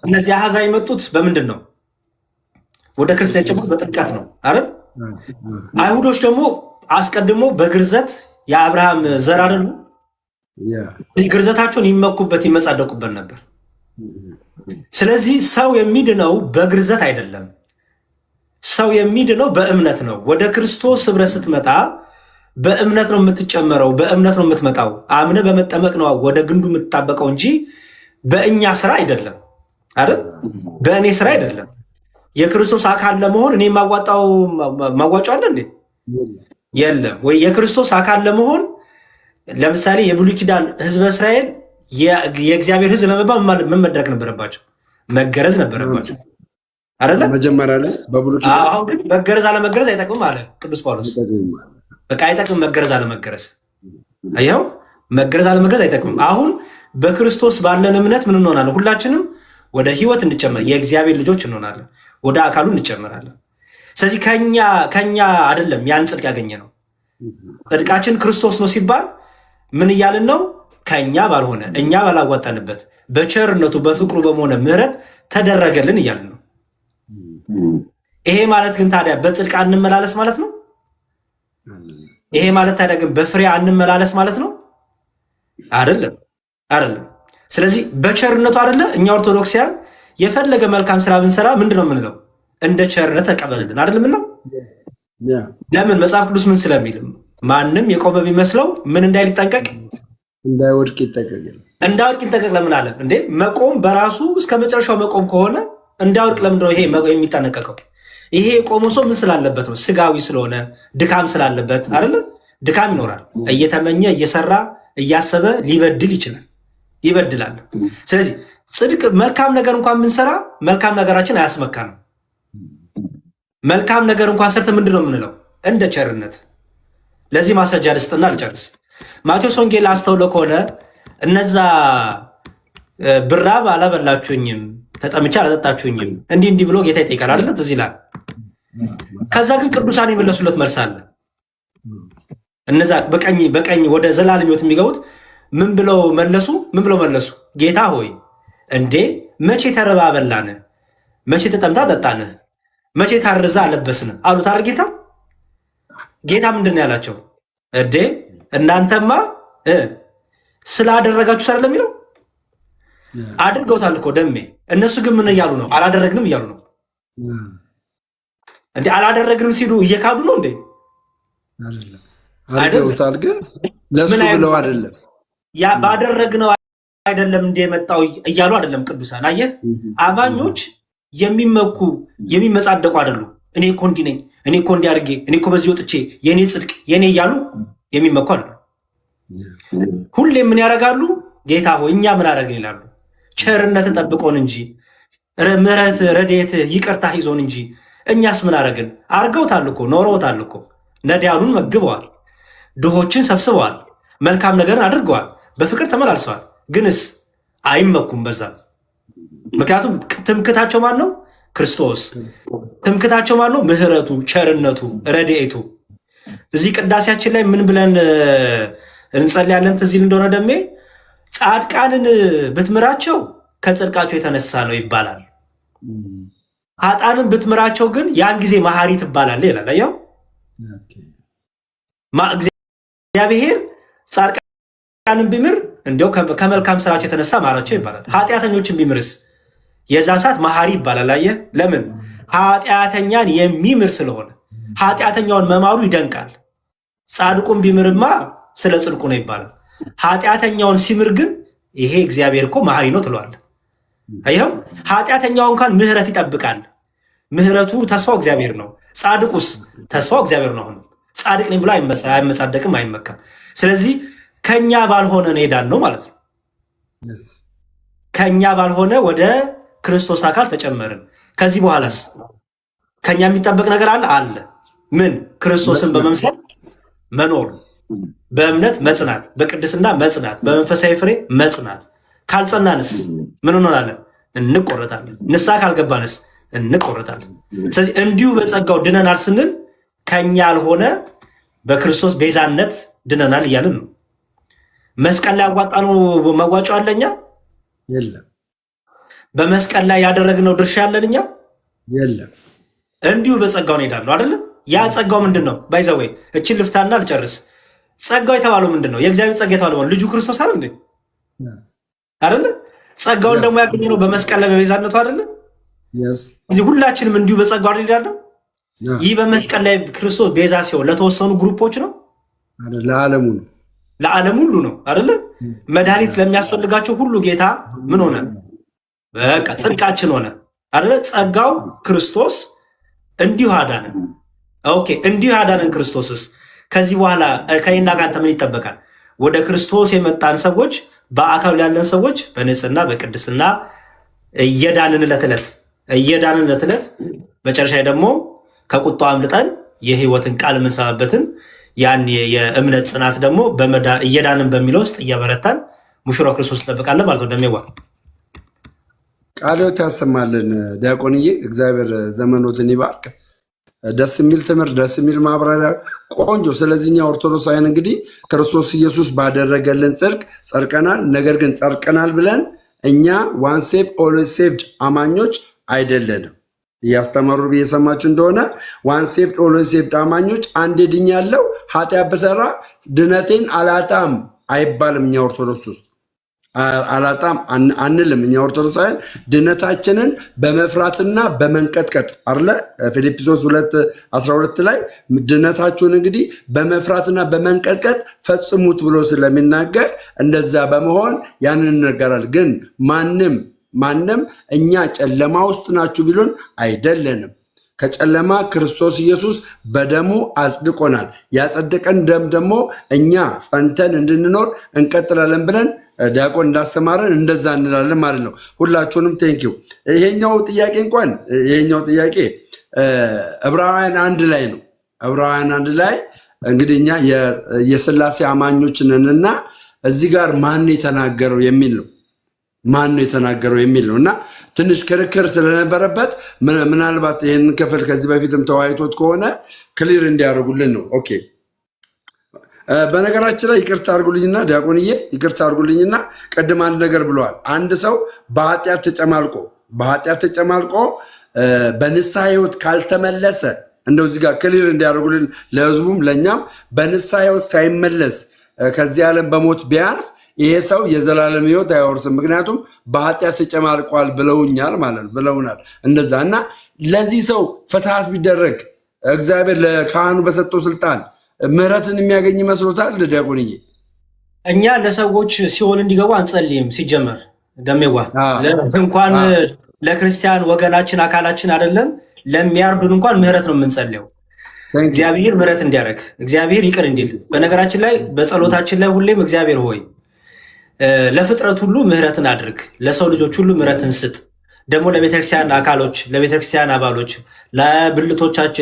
እነዚህ አሕዛብ የመጡት በምንድን ነው? ወደ ክርስቲያን የጨመሩት በጥምቀት ነው አይደል? አይሁዶች ደግሞ አስቀድሞ በግርዘት የአብርሃም ዘር አይደሉ? ግርዘታቸውን ይመኩበት ይመጻደቁበት ነበር። ስለዚህ ሰው የሚድነው በግርዘት አይደለም። ሰው የሚድነው በእምነት ነው። ወደ ክርስቶስ ኅብረት ስትመጣ በእምነት ነው የምትጨመረው፣ በእምነት ነው የምትመጣው። አምነ በመጠመቅ ነው ወደ ግንዱ የምትጣበቀው እንጂ በእኛ ስራ አይደለም አይደል? በእኔ ስራ አይደለም። የክርስቶስ አካል ለመሆን እኔ ማዋጫ አለ እንዴ? የለም። ወይ የክርስቶስ አካል ለመሆን ለምሳሌ የብሉይ ኪዳን ህዝበ እስራኤል የእግዚአብሔር ህዝብ ለመባል ምን መድረክ ነበረባቸው? መገረዝ ነበረባቸው አይደለ? መጀመሪያ ላይ በብሉይ ኪዳን። አሁን ግን መገረዝ አለመገረዝ አይጠቅምም አለ ቅዱስ ጳውሎስ። በቃ አይጠቅምም መገረዝ አለመገረዝ። አየኸው፣ መገረዝ አለመገረዝ አይጠቅምም። አሁን በክርስቶስ ባለን እምነት ምን እንሆናለን? ሁላችንም ወደ ህይወት እንጨመር፣ የእግዚአብሔር ልጆች እንሆናለን፣ ወደ አካሉ እንጨመራለን። ስለዚህ ከኛ አይደለም ያን ጽድቅ ያገኘ ነው። ጽድቃችን ክርስቶስ ነው ሲባል ምን እያልን ነው? ከኛ ባልሆነ እኛ ባላዋጣንበት በቸርነቱ በፍቅሩ በመሆነ ምህረት ተደረገልን እያልን ነው። ይሄ ማለት ግን ታዲያ በጽድቅ አንመላለስ ማለት ነው? ይሄ ማለት ታዲያ ግን በፍሬ አንመላለስ ማለት ነው? አይደለም። ስለዚህ በቸርነቱ አይደለ እኛ ኦርቶዶክሲያን የፈለገ መልካም ስራ ብንሰራ ምንድን ነው የምንለው? እንደ ቸርነት ተቀበልልን አይደለም ነው። ለምን? መጽሐፍ ቅዱስ ምን ስለሚል ማንም የቆመ ቢመስለው ምን እንዳይል ይጠንቀቅ፣ እንዳይወድቅ ይጠንቀቅ። ለምን አለ እንዴ? መቆም በራሱ እስከ መጨረሻው መቆም ከሆነ እንዳይወድቅ ለምንድን ነው ይሄ የሚጠነቀቀው? ይሄ የቆመ ሰው ምን ስላለበት ነው? ስጋዊ ስለሆነ ድካም ስላለበት አይደለ? ድካም ይኖራል። እየተመኘ እየሰራ እያሰበ ሊበድል ይበድላል። ስለዚህ ጽድቅ መልካም ነገር እንኳን ብንሰራ መልካም ነገራችን አያስመካንም። መልካም ነገር እንኳን ሰርተ ምንድን ነው የምንለው? እንደ ቸርነት። ለዚህ ማስረጃ ልስጥና ልጨርስ። ማቴዎስ ወንጌል አስተውለ ከሆነ እነዛ ብራብ አላበላችሁኝም፣ ተጠምቼ አላጠጣችሁኝም እንዲህ ብሎ ጌታ ይጠይቃል አይደለ? ትዝ ይላል። ከዛ ግን ቅዱሳን የመለሱለት መልስ አለ። እነዛ በቀኝ ወደ ዘላለም ሕይወት የሚገቡት ምን ብለው መለሱ? ጌታ ሆይ እንዴ መቼ ተርባ አበላን? መቼ ተጠምታ ጠጣን? መቼ ታርዛ አለበስን አሉት አይደል? ጌታ ምንድን ነው ያላቸው? እንዴ እናንተማ ስላደረጋችሁ ሳይደል የሚለው አድርገውታል እኮ ደሜ። እነሱ ግን ምን እያሉ ነው? አላደረግንም እያሉ ነው። እንዴ አላደረግንም ሲሉ እየካዱ ነው እንዴ? አድርገውታል ግን ለሱ ብለው አይደለም። ያ ባደረግነው አይደለም እንደ የመጣው እያሉ አይደለም ቅዱሳን። አየህ፣ አማኞች የሚመኩ የሚመጻደቁ አይደሉም። እኔ እኮ እንዲህ ነኝ፣ እኔ እኮ እንዲህ አድርጌ፣ እኔ እኮ በዚህ ወጥቼ የኔ ጽድቅ የኔ እያሉ የሚመኩ አይደሉም። ሁሌ ምን ያደርጋሉ? ጌታ ሆይ እኛ ምን አደረግን ይላሉ። ቸርነትን ጠብቆን እንጂ ምሕረት፣ ረድኤት፣ ይቅርታ ይዞን እንጂ እኛስ ምን አደረግን? አድርገውታል እኮ ኖረውታል እኮ። ነዳያኑን መግበዋል፣ ድሆችን ሰብስበዋል፣ መልካም ነገርን አድርገዋል፣ በፍቅር ተመላልሰዋል። ግንስ አይመኩም በዛ። ምክንያቱም ትምክታቸው ማን ነው? ክርስቶስ። ትምክታቸው ማን ነው? ምሕረቱ፣ ቸርነቱ፣ ረድኤቱ። እዚህ ቅዳሴያችን ላይ ምን ብለን እንጸልያለን? ትዝ ይል እንደሆነ ደሜ ጻድቃንን ብትምራቸው ከጽድቃቸው የተነሳ ነው ይባላል። ኃጥአንን ብትምራቸው ግን ያን ጊዜ መሐሪ ትባላለህ ይላል። አየኸው፣ እግዚአብሔር ጻድቃንን ቢምር እንዲያው ከመልካም ስራቸው የተነሳ ማራቸው ይባላል። ኃጢአተኞችን ቢምርስ የዛን ሰዓት መሐሪ ይባላል። አየህ ለምን? ኃጢአተኛን የሚምር ስለሆነ። ኃጢአተኛውን መማሩ ይደንቃል። ጻድቁን ቢምርማ ስለ ጽድቁ ነው ይባላል። ኃጢአተኛውን ሲምር ግን ይሄ እግዚአብሔር እኮ መሐሪ ነው ትለዋል። ይኸው ኃጢአተኛው እንኳን ምህረት ይጠብቃል። ምህረቱ ተስፋው እግዚአብሔር ነው። ጻድቁስ ተስፋው እግዚአብሔር ነው። አሁን ጻድቅ ነኝ ብሎ አይመጻደቅም፣ አይመካም። ስለዚህ ከኛ ባልሆነ እንሄዳለን ማለት ነው። ከኛ ባልሆነ ወደ ክርስቶስ አካል ተጨመርን። ከዚህ በኋላስ ከኛ የሚጠበቅ ነገር አለ። ምን? ክርስቶስን በመምሰል መኖር፣ በእምነት መጽናት፣ በቅድስና መጽናት፣ በመንፈሳዊ ፍሬ መጽናት። ካልጸናንስ ምን እንሆናለን? እንቆረጣለን። ንስሐ ካልገባንስ እንቆረጣለን። ስለዚህ እንዲሁ በጸጋው ድነናል ስንል ከኛ ያልሆነ በክርስቶስ ቤዛነት ድነናል እያልን ነው። መስቀል ላይ ያዋጣነው መዋጮ አለኛ የለም። በመስቀል ላይ ያደረግነው ድርሻ ያለን እኛ የለም። እንዲሁ በጸጋው እንሄዳለን አይደለ? ያ ጸጋው ምንድን ነው? ባይዘወይ እችን ልፍታና ልጨርስ። ጸጋው የተባለው ምንድን ነው? የእግዚአብሔር ጸጋ የተባለው ልጁ ክርስቶስ አይደል እንዴ? አይደለ? ጸጋውን ደግሞ ያገኘነው በመስቀል ላይ በቤዛነቱ አይደለ? ሁላችንም እንዲሁ በጸጋው እንሄዳለን። ይህ በመስቀል ላይ ክርስቶስ ቤዛ ሲሆን ለተወሰኑ ግሩፖች ነው? ለዓለሙ ነው። ለዓለም ሁሉ ነው አይደለ? መድኃኒት ለሚያስፈልጋቸው ሁሉ ጌታ ምን ሆነ? በቃ ጽድቃችን ሆነ አይደለ? ጸጋው ክርስቶስ እንዲሁ አዳነን። ኦኬ፣ እንዲሁ አዳነን ክርስቶስስ ከዚህ በኋላ ከእኔና ከአንተ ምን ይጠበቃል? ወደ ክርስቶስ የመጣን ሰዎች፣ በአካል ያለን ሰዎች በንጽህና በቅድስና እየዳንን ዕለት ዕለት መጨረሻ ደግሞ ከቁጣው አምልጠን የህይወትን ቃል የምንሰማበትን ያን የእምነት ጽናት ደግሞ እየዳንን በሚለው ውስጥ እያበረታን ሙሽራው ክርስቶስ እንጠብቃለን ማለት ነው። ደሜዋ ቃልዎት ያሰማልን ዲያቆንዬ። እግዚአብሔር ዘመኖትን ይባርክ። ደስ የሚል ትምህርት፣ ደስ የሚል ማብራሪያ፣ ቆንጆ። ስለዚህኛ ኦርቶዶክሳውያን እንግዲህ ክርስቶስ ኢየሱስ ባደረገልን ጽድቅ ጸድቀናል። ነገር ግን ጸድቀናል ብለን እኛ ዋን ሴቭ ኦልዌይስ ሴቭድ አማኞች አይደለንም። እያስተማሩ እየሰማችሁ እንደሆነ ዋን ሴቭድ ኦልዌይስ ሴቭድ አማኞች አንዴ ድኛለሁ ኃጢአት በሰራ ድነቴን አላጣም አይባልም። እኛ ኦርቶዶክስ ውስጥ አላጣም አንልም። እኛ ኦርቶዶክሳውያን ድነታችንን በመፍራትና በመንቀጥቀጥ አለ ፊልጵስዩስ 2:12 ላይ ድነታችሁን እንግዲህ በመፍራትና በመንቀጥቀጥ ፈጽሙት ብሎ ስለሚናገር እንደዛ በመሆን ያንን ይነገራል። ግን ማንም እኛ ጨለማ ውስጥ ናችሁ ቢሉን አይደለንም። ከጨለማ ክርስቶስ ኢየሱስ በደሙ አጽድቆናል። ያጸደቀን ደም ደግሞ እኛ ጸንተን እንድንኖር እንቀጥላለን ብለን ዲያቆን እንዳስተማረን እንደዛ እንላለን ማለት ነው። ሁላችሁንም ቴንኪው። ይሄኛው ጥያቄ ዕብራውያን 1 ላይ ነው። ዕብራውያን 1 ላይ እንግዲህ እኛ የሥላሴ አማኞች ነንና እዚህ ጋር ማን የተናገረው የሚል ነው እና ትንሽ ክርክር ስለነበረበት ምናልባት ይህንን ክፍል ከዚህ በፊትም ተወያይቶት ከሆነ ክሊር እንዲያደርጉልን ነው። ኦኬ። በነገራችን ላይ ይቅርታ አድርጉልኝና ቅድም አንድ ነገር ብለዋል። አንድ ሰው በኃጢአት ተጨማልቆ በንስሐ ሕይወት ካልተመለሰ እንደው እዚህ ጋር ክሊር እንዲያደርጉልን ለሕዝቡም ለእኛም በንስሐ ሕይወት ሳይመለስ ከዚህ ዓለም በሞት ቢያርፍ ይሄ ሰው የዘላለም ሕይወት አይወርስም። ምክንያቱም በኃጢአት ተጨማልቋል ብለውናል። እንደዛ እና ለዚህ ሰው ፍትሐት ቢደረግ እግዚአብሔር ለካህኑ በሰጠው ስልጣን ምሕረትን የሚያገኝ ይመስሎታል? ዲያቆንዬ እኛ ለሰዎች ሲኦል እንዲገቡ አንጸልይም። ሲጀመር ደሜዋ እንኳን ለክርስቲያን ወገናችን አካላችን አይደለም ለሚያርዱን እንኳን ምሕረት ነው የምንጸልየው። እግዚአብሔር ምሕረት እንዲያደርግ እግዚአብሔር ይቅር እንዲል። በነገራችን ላይ በጸሎታችን ላይ ሁሌም እግዚአብሔር ሆይ ለፍጥረት ሁሉ ምሕረትን አድርግ፣ ለሰው ልጆች ሁሉ ምሕረትን ስጥ፣ ደግሞ ለቤተክርስቲያን አካሎች፣ ለቤተክርስቲያን አባሎች፣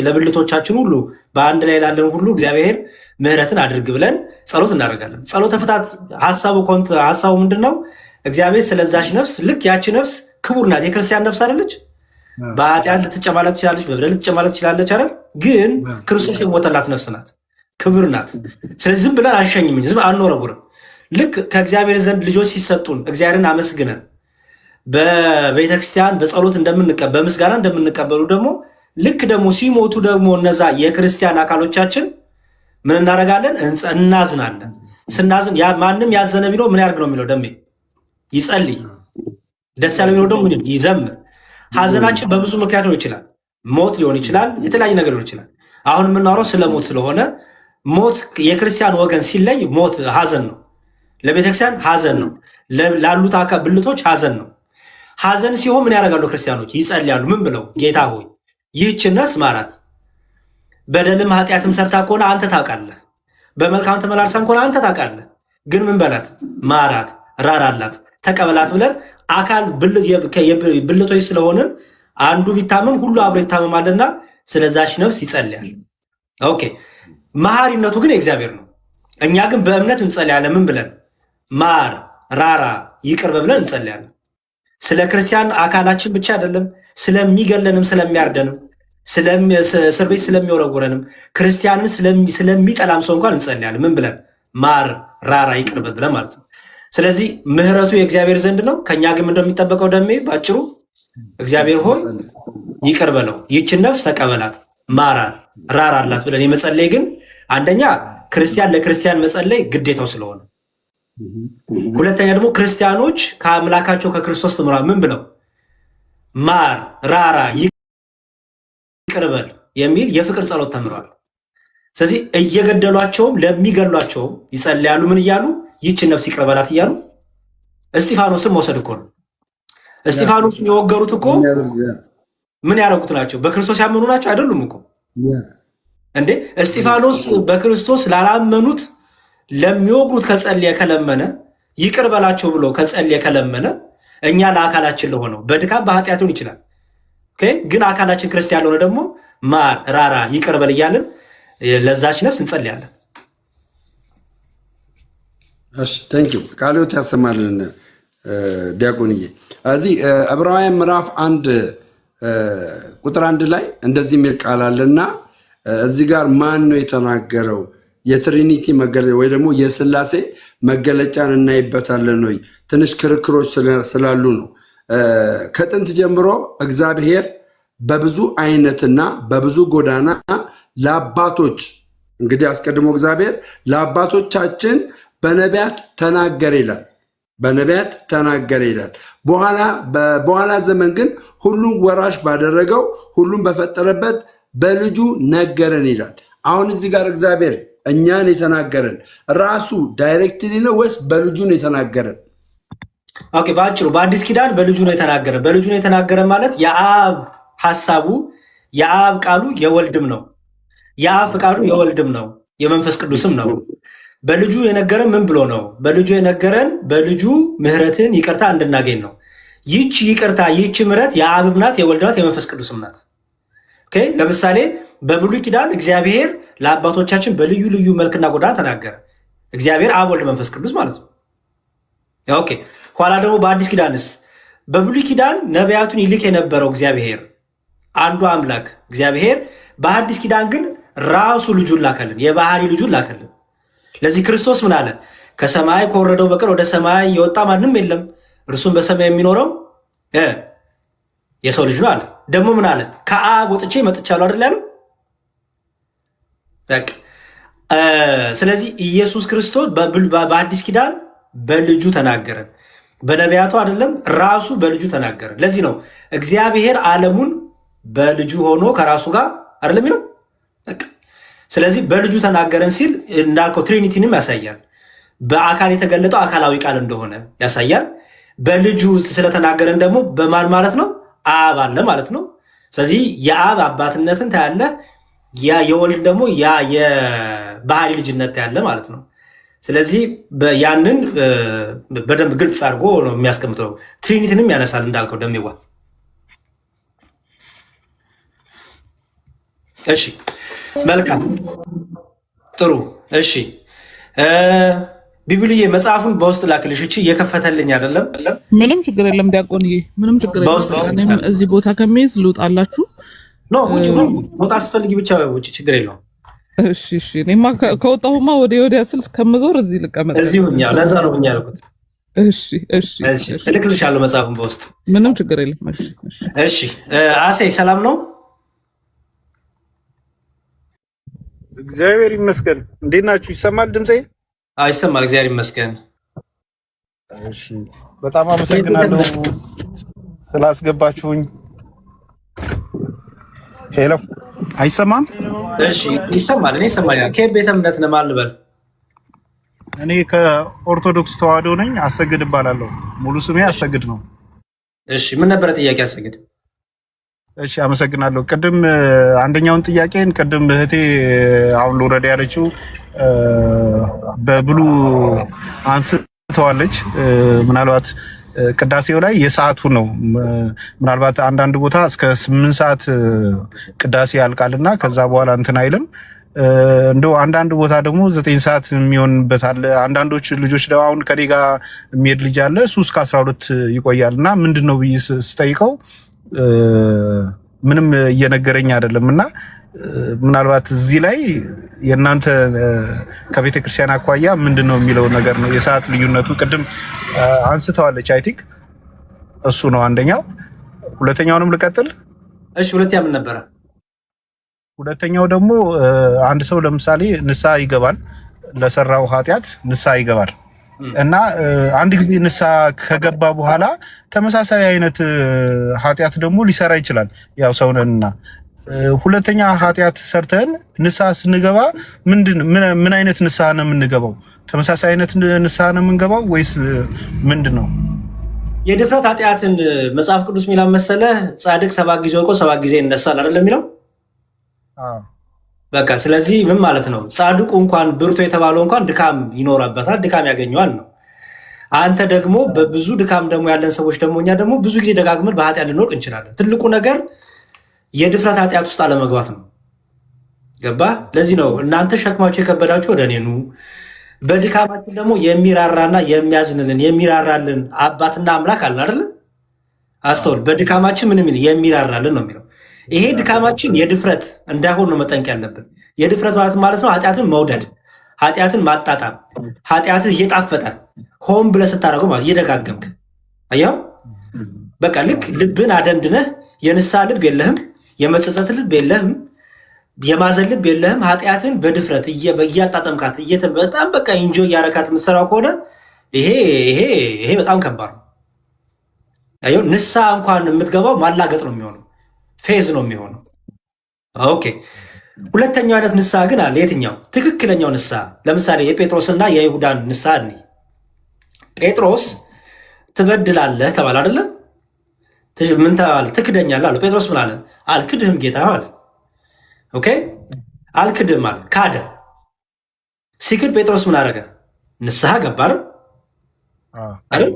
ለብልቶቻችን ሁሉ በአንድ ላይ ላለን ሁሉ እግዚአብሔር ምሕረትን አድርግ ብለን ጸሎት እናደርጋለን። ጸሎተ ፍትሐት ሀሳቡ ምንድን ነው? እግዚአብሔር ስለዛች ነፍስ ልክ ያቺ ነፍስ ክቡር ናት። የክርስቲያን ነፍስ አይደለች? በኃጢአት ልትጨማለቅ ትችላለች፣ በበደል ልትጨማለቅ ትችላለች አይደል? ግን ክርስቶስ የሞተላት ነፍስ ናት፣ ክብር ናት። ስለዚህ ዝም ብለን አንሸኝም፣ ዝም አንወረውርም። ልክ ከእግዚአብሔር ዘንድ ልጆች ሲሰጡን እግዚአብሔርን አመስግነን በቤተክርስቲያን በጸሎት በምስጋና እንደምንቀበሉ ደግሞ ልክ ደግሞ ሲሞቱ ደግሞ እነዛ የክርስቲያን አካሎቻችን ምን እናደርጋለን? እናዝናለን። ስናዝን ማንም ያዘነ ቢለው ምን ያርግ ነው የሚለው? ደሜ ይጸልይ። ደስ ያለው የሚወደው ምን ይዘምር። ሀዘናችን በብዙ ምክንያት ሊሆን ይችላል። ሞት ሊሆን ይችላል። የተለያየ ነገር ሊሆን ይችላል። አሁን የምናወራው ስለ ሞት ስለሆነ ሞት የክርስቲያን ወገን ሲለይ ሞት ሀዘን ነው። ለቤተክርስቲያን ሀዘን ነው። ላሉት አካል ብልቶች ሀዘን ነው። ሀዘን ሲሆን ምን ያደርጋሉ ክርስቲያኖች? ይጸልያሉ። ምን ብለው? ጌታ ሆይ ይህችን ነፍስ ማራት፣ በደልም ኃጢአትም ሰርታ ከሆነ አንተ ታውቃለህ፣ በመልካም ተመላልሳም ከሆነ አንተ ታውቃለህ። ግን ምን በላት? ማራት፣ ራራላት፣ ተቀበላት ብለን አካል ብልቶች ስለሆንን አንዱ ቢታመም ሁሉ አብሮ ይታመማልና ስለዛች ነፍስ ይጸልያል። ኦኬ። መሐሪነቱ ግን የእግዚአብሔር ነው። እኛ ግን በእምነት እንጸልያለን። ምን ብለን? ማር፣ ራራ፣ ይቅር ብለን እንጸልያለን። ስለ ክርስቲያን አካላችን ብቻ አይደለም፣ ስለሚገለንም፣ ስለሚያርደንም፣ እስር ቤት ስለሚወረውረንም፣ ክርስቲያንን ስለሚጠላም ሰው እንኳን እንጸልያለን። ምን ብለን? ማር፣ ራራ፣ ይቅር ብለን ማለት ነው። ስለዚህ ምህረቱ የእግዚአብሔር ዘንድ ነው። ከእኛ ግን እንደሚጠበቀው ደሜ ባጭሩ እግዚአብሔር ሆይ ይቅር በለው፣ ይችን ነፍስ ተቀበላት፣ ማራት፣ ራራላት ብለን የመጸለይ ግን አንደኛ ክርስቲያን ለክርስቲያን መጸለይ ግዴታው ስለሆነ፣ ሁለተኛ ደግሞ ክርስቲያኖች ከአምላካቸው ከክርስቶስ ተምረዋል። ምን ብለው? ማር፣ ራራ፣ ይቅር በል የሚል የፍቅር ጸሎት ተምረዋል። ስለዚህ እየገደሏቸውም ለሚገሏቸውም ይጸልያሉ። ምን እያሉ? ይችን ነፍስ ይቅር በላት እያሉ። እስጢፋኖስን መውሰድ እኮ ነው። እስጢፋኖስን የወገሩት እኮ ምን ያደረጉት ናቸው? በክርስቶስ ያመኑ ናቸው አይደሉም እኮ እንዴ? እስጢፋኖስ በክርስቶስ ላላመኑት ለሚወግሩት ከጸልየ ከለመነ፣ ይቅር በላቸው ብሎ ከጸልየ ከለመነ፣ እኛ ለአካላችን ለሆነው በድካም በኃጢአት ሊሆን ይችላል። ግን አካላችን ክርስቲያን ለሆነ ደግሞ ማር፣ ራራ፣ ይቅር በል እያልን ለዛች ነፍስ እንጸልያለን። እሺ ቴንኪው ቃልዎት ያሰማልን ዲያቆንዬ። እዚህ ዕብራውያን ምዕራፍ 1 ቁጥር 1 ላይ እንደዚህ የሚል ቃል አለና እዚህ ጋር ማን ነው የተናገረው? የትሪኒቲ መገለጫ ወይ ደግሞ የስላሴ መገለጫን እናይበታለን ወይ? ትንሽ ክርክሮች ስላሉ ነው። ከጥንት ጀምሮ እግዚአብሔር በብዙ አይነትና በብዙ ጎዳና ለአባቶች እንግዲህ አስቀድሞ እግዚአብሔር ለአባቶቻችን በነቢያት ተናገረ ይላል። በነቢያት ተናገረ ይላል። በኋላ ዘመን ግን ሁሉም ወራሽ ባደረገው ሁሉም በፈጠረበት በልጁ ነገረን ይላል። አሁን እዚህ ጋር እግዚአብሔር እኛን የተናገረን ራሱ ዳይሬክትሊ ነው ወይስ በልጁ ነው የተናገረን? ኦኬ፣ በአጭሩ በአዲስ ኪዳን በልጁ ነው የተናገረን። በልጁ ነው የተናገረን ማለት የአብ ሐሳቡ የአብ ቃሉ የወልድም ነው። የአብ ፍቃዱ የወልድም ነው፣ የመንፈስ ቅዱስም ነው። በልጁ የነገረን ምን ብሎ ነው? በልጁ የነገረን በልጁ ምሕረትን ይቅርታ እንድናገኝ ነው። ይህች ይቅርታ ይህች ምሕረት የአብም ናት፣ የወልድ ናት፣ የመንፈስ ቅዱስም ናት። ለምሳሌ በብሉይ ኪዳን እግዚአብሔር ለአባቶቻችን በልዩ ልዩ መልክና ጎዳና ተናገረ። እግዚአብሔር አብ፣ ወልድ፣ መንፈስ ቅዱስ ማለት ነው። ኦኬ። ኋላ ደግሞ በአዲስ ኪዳንስ በብሉይ ኪዳን ነቢያቱን ይልክ የነበረው እግዚአብሔር አንዱ አምላክ እግዚአብሔር በአዲስ ኪዳን ግን ራሱ ልጁን ላከልን፣ የባህሪ ልጁን ላከልን። ለዚህ ክርስቶስ ምን አለ? ከሰማይ ከወረደው በቀር ወደ ሰማይ የወጣ ማንም የለም፣ እርሱም በሰማይ የሚኖረው የሰው ልጅ ነው አለ። ደግሞ ምን አለ? ከአብ ወጥቼ መጥቻለሁ አይደል ያለው። ስለዚህ ኢየሱስ ክርስቶስ በአዲስ ኪዳን በልጁ ተናገረን፣ በነቢያቱ አይደለም፣ ራሱ በልጁ ተናገረን። ለዚህ ነው እግዚአብሔር ዓለሙን በልጁ ሆኖ ከራሱ ጋር አይደለም የሚለው። ስለዚህ በልጁ ተናገረን ሲል እንዳልከው ትሪኒቲንም ያሳያል። በአካል የተገለጠው አካላዊ ቃል እንደሆነ ያሳያል። በልጁ ስለተናገረን ደግሞ በማን ማለት ነው? አብ አለ ማለት ነው። ስለዚህ የአብ አባትነትን ታያለ፣ የወልድ ደግሞ የባህሪ ልጅነት ታያለ ማለት ነው። ስለዚህ ያንን በደንብ ግልጽ አድርጎ ነው የሚያስቀምጠው። ትሪኒቲንም ያነሳል እንዳልከው ደሜዋ። እሺ መልካም ጥሩ። እሺ ቢብልዬ መጽሐፉን በውስጥ ላክልሽ። እቺ እየከፈተልኝ አይደለም። ምንም ችግር የለም ዲያቆንዬ፣ ምንም ችግር የለም። እዚህ ቦታ ከሚይዝ ልውጣላችሁ። ኖ ውጭ ቦታ አስፈልጊ ብቻ ውጭ፣ ችግር የለውም። እሺ እሺ። እኔማ ከወጣሁማ ወዲያ ስል እስከምዞር እዚህ ልቀመጥ። እዚሁ እኛ ለዛ ነው እኛ ያልኩት። እሺ እሺ እሺ፣ እልክልሻለሁ መጽሐፉን በውስጥ። ምንም ችግር የለም። እሺ እሺ። እሺ አሴ ሰላም ነው? እግዚአብሔር ይመስገን። እንዴት ናችሁ? ይሰማል ድምጼ? ይሰማል። እግዚአብሔር ይመስገን። እሺ በጣም አመሰግናለሁ ስላስገባችሁኝ። ሄሎ አይሰማም? እሺ ይሰማል። እኔ ይሰማኛል። ከየት ቤተ እምነት ነው ማልበል? እኔ ከኦርቶዶክስ ተዋህዶ ነኝ። አሰግድ እባላለሁ። ሙሉ ስሜ አሰግድ ነው። እሺ ምን ነበረ ጥያቄ አሰግድ? እሺ አመሰግናለሁ። ቅድም አንደኛውን ጥያቄን ቅድም እህቴ አሁን ልውረድ ያለችው በብሉ አንስተዋለች። ምናልባት ቅዳሴው ላይ የሰዓቱ ነው። ምናልባት አንዳንድ ቦታ እስከ 8 ሰዓት ቅዳሴ ያልቃልና ከዛ በኋላ እንትን አይልም። እንደው አንዳንድ ቦታ ደግሞ 9 ሰዓት የሚሆንበት አለ። አንዳንዶች ልጆች ደግሞ አሁን ከኔ ጋር የሚሄድ ልጅ አለ እሱ እስከ 12 ይቆያል እና ምንድን ነው ብዬ ስጠይቀው ምንም እየነገረኝ አይደለም። እና ምናልባት እዚህ ላይ የእናንተ ከቤተ ክርስቲያን አኳያ ምንድን ነው የሚለው ነገር ነው። የሰዓት ልዩነቱ ቅድም አንስተዋለች። አይ ቲንክ እሱ ነው አንደኛው። ሁለተኛውንም ልቀጥል? እሺ ሁለተኛ ምን ነበረ? ሁለተኛው ደግሞ አንድ ሰው ለምሳሌ ንስሐ ይገባል፣ ለሰራው ኃጢአት ንስሐ ይገባል እና አንድ ጊዜ ንስሐ ከገባ በኋላ ተመሳሳይ አይነት ኃጢአት ደግሞ ሊሰራ ይችላል። ያው ሰውነንና ሁለተኛ ኃጢአት ሰርተን ንስሐ ስንገባ ምን አይነት ንስሐ ነው የምንገባው? ተመሳሳይ አይነት ንስሐ ነው የምንገባው ወይስ ምንድን ነው? የድፍረት ኃጢአትን መጽሐፍ ቅዱስ ሚላን መሰለ ጻድቅ 7 ጊዜ ወድቆ 7 ጊዜ ይነሳል አይደለም የሚለው? በቃ ስለዚህ ምን ማለት ነው? ጻድቁ እንኳን ብርቱ የተባለው እንኳን ድካም ይኖርበታል፣ ድካም ያገኘዋል ነው። አንተ ደግሞ በብዙ ድካም ደግሞ ያለን ሰዎች ደግሞ እኛ ደግሞ ብዙ ጊዜ ደጋግመን በኃጢአት ልንወድቅ እንችላለን። ትልቁ ነገር የድፍረት ኃጢአት ውስጥ አለመግባት ነው። ገባ? ለዚህ ነው እናንተ ሸክማችሁ የከበዳችሁ ወደ እኔ ኑ፣ በድካማችን ደግሞ የሚራራና የሚያዝንልን የሚራራልን አባትና አምላክ አለን አይደለ? አስተውል። በድካማችን ምንም የሚራራልን ነው የሚለው። ይሄ ድካማችን የድፍረት እንዳይሆን ነው መጠንቅ ያለብን። የድፍረት ማለት ነው ኃጢአትን መውደድ፣ ኃጢአትን ማጣጣም፣ ኃጢአትን እየጣፈጠ ሆን ብለህ ስታደርገው ማለት እየደጋገምክ አያው። በቃ ልክ ልብን አደንድነህ የንስሐ ልብ የለህም፣ የመጸጸት ልብ የለህም፣ የማዘን ልብ የለህም። ኃጢአትን በድፍረት እያጣጠምካት በጣም በቃ ኢንጆ እያረካት የምትሰራው ከሆነ ይሄ በጣም ከባድ ነው። አየው ንስሐ እንኳን የምትገባው ማላገጥ ነው የሚሆነው፣ ፌዝ ነው የሚሆነው። ኦኬ ሁለተኛው አይነት ንስሐ ግን አለ። የትኛው ትክክለኛው ንስሐ? ለምሳሌ የጴጥሮስና የይሁዳን ንስሐ እኔ ጴጥሮስ ትበድላለህ ተባለ አይደለ? ምን ተባለ? ትክደኛለህ አለ። ጴጥሮስ ምን አለ? አልክድህም ጌታ አለ። ኦኬ አልክድህም አለ፣ ካደ። ሲክድ ጴጥሮስ ምን አደረገ? ንስሐ ገባ አይደል?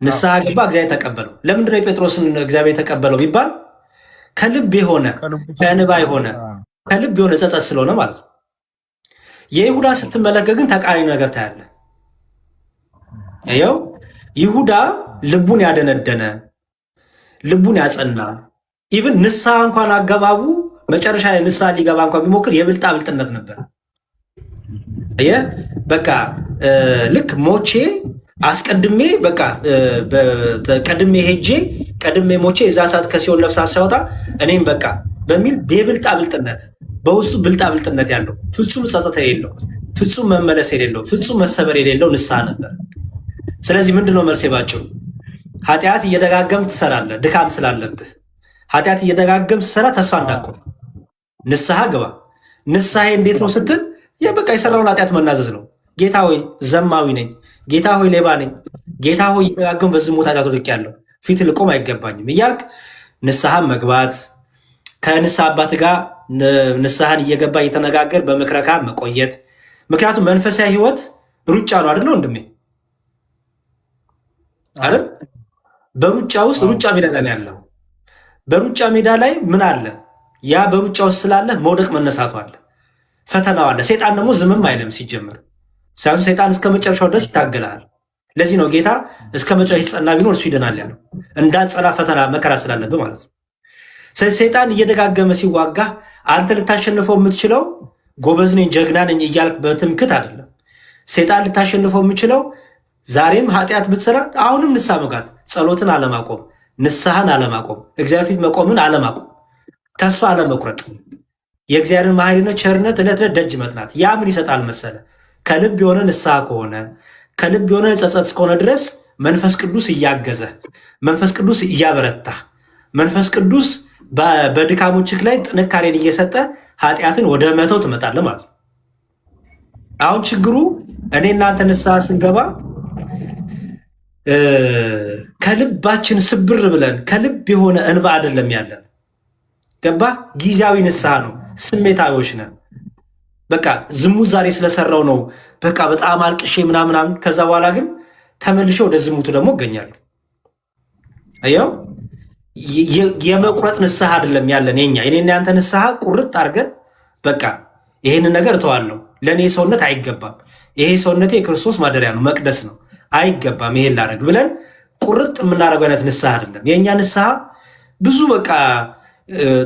ንስሐ ገባ፣ እግዚአብሔር ተቀበለው። ለምንድነው የጴጥሮስን እግዚአብሔር የተቀበለው ቢባል ከልብ የሆነ ከንባ የሆነ ከልብ የሆነ ጸጸት ስለሆነ ማለት ነው። የይሁዳ ስትመለከት ግን ተቃራኒ ነገር ታያለ። ይኸው ይሁዳ ልቡን ያደነደነ ልቡን ያጸና ኢቭን ንስሐ እንኳን አገባቡ መጨረሻ ላይ ንስሐ ሊገባ እንኳን ቢሞክር የብልጣ ብልጥነት ነበር። በቃ ልክ ሞቼ አስቀድሜ በቃ ቀድሜ ሄጄ ቀድሜ ሞቼ የዛ ሰዓት ከሲኦል ነፍስ ሳይወጣ እኔም በቃ በሚል የብልጣ ብልጥነት በውስጡ ብልጣ ብልጥነት ያለው ፍጹም ጸጸት የሌለው ፍጹም መመለስ የሌለው ፍጹም መሰበር የሌለው ንስሐ ነበር። ስለዚህ ምንድነው መልሴ ባጭሩ? ኃጢአት እየደጋገም ትሰራለህ፣ ድካም ስላለብህ ኃጢአት እየደጋገም ትሰራ፣ ተስፋ እንዳትቆርጥ ንስሐ ግባ። ንስሐ እንዴት ነው ስትል በቃ የሰራውን ኃጢአት መናዘዝ ነው። ጌታ ሆይ ዘማዊ ነኝ፣ ጌታ ሆይ ሌባ ነኝ፣ ጌታ ሆይ እየደጋገም በዝሙት ኃጢአት ወድቄያለሁ፣ ፊት ልቆም አይገባኝም እያልክ ንስሐን መግባት፣ ከንስሐ አባት ጋር ንስሐን እየገባ እየተነጋገር በምክረካ መቆየት። ምክንያቱም መንፈሳዊ ህይወት ሩጫ ነው አይደል ወንድሜ? አይደል? በሩጫ ውስጥ ሩጫ ሜዳ ላይ ያለው በሩጫ ሜዳ ላይ ምን አለ? ያ በሩጫ ውስጥ ስላለ መውደቅ መነሳቱ አለ፣ ፈተናው አለ። ሰይጣን ደግሞ ዝምም አይልም ሲጀምር። ምክንያቱም ሰይጣን እስከ መጨረሻው ድረስ ይታገላል። ለዚህ ነው ጌታ እስከ መጨረሻ ሲጸና ቢኖር እሱ ይድናል ያለው፣ እንዳትጸና ፈተና መከራ ስላለብህ ማለት ነው። ስለዚህ ሰይጣን እየደጋገመ ሲዋጋ አንተ ልታሸንፈው የምትችለው ጎበዝ ነኝ ጀግና ነኝ እያልክ በትምክት አይደለም። ሰይጣን ልታሸንፈው የምችለው ዛሬም ኃጢአት ብትሰራ አሁንም ንስሐ መግባት፣ ጸሎትን አለማቆም፣ ንስሐን አለማቆም፣ እግዚአብሔር ፊት መቆምን አለማቆም፣ ተስፋ አለመቁረጥ፣ የእግዚአብሔርን መሐሪነት ቸርነት ዕለት ዕለት ደጅ መጥናት። ያ ምን ይሰጣል መሰለ? ከልብ የሆነ ንስሐ ከሆነ ከልብ የሆነ ጸጸት እስከሆነ ድረስ መንፈስ ቅዱስ እያገዘ መንፈስ ቅዱስ እያበረታ መንፈስ ቅዱስ በድካሞችህ ላይ ጥንካሬን እየሰጠ ኃጢአትን ወደ መተው ትመጣለህ ማለት ነው። አሁን ችግሩ እኔ እናንተ ንስሐ ስንገባ ከልባችን ስብር ብለን ከልብ የሆነ እንባ አይደለም ያለን። ገባ? ጊዜያዊ ንስሐ ነው። ስሜታዊዎች ነን። በቃ ዝሙት ዛሬ ስለሰራው ነው በቃ በጣም አልቅሼ ምናምን። ከዛ በኋላ ግን ተመልሼ ወደ ዝሙቱ ደግሞ እገኛለሁ። አየው፣ የመቁረጥ ንስሐ አይደለም ያለን የኛ የኔና ያንተ ንስሐ ቁርጥ አድርገን በቃ ይሄንን ነገር እተዋለሁ፣ ለእኔ ሰውነት አይገባም፣ ይሄ ሰውነቴ የክርስቶስ ማደሪያ ነው፣ መቅደስ ነው፣ አይገባም ይሄን ላደርግ ብለን ቁርጥ የምናደርገው አይነት ንስሐ አይደለም የእኛ ንስሐ። ብዙ በቃ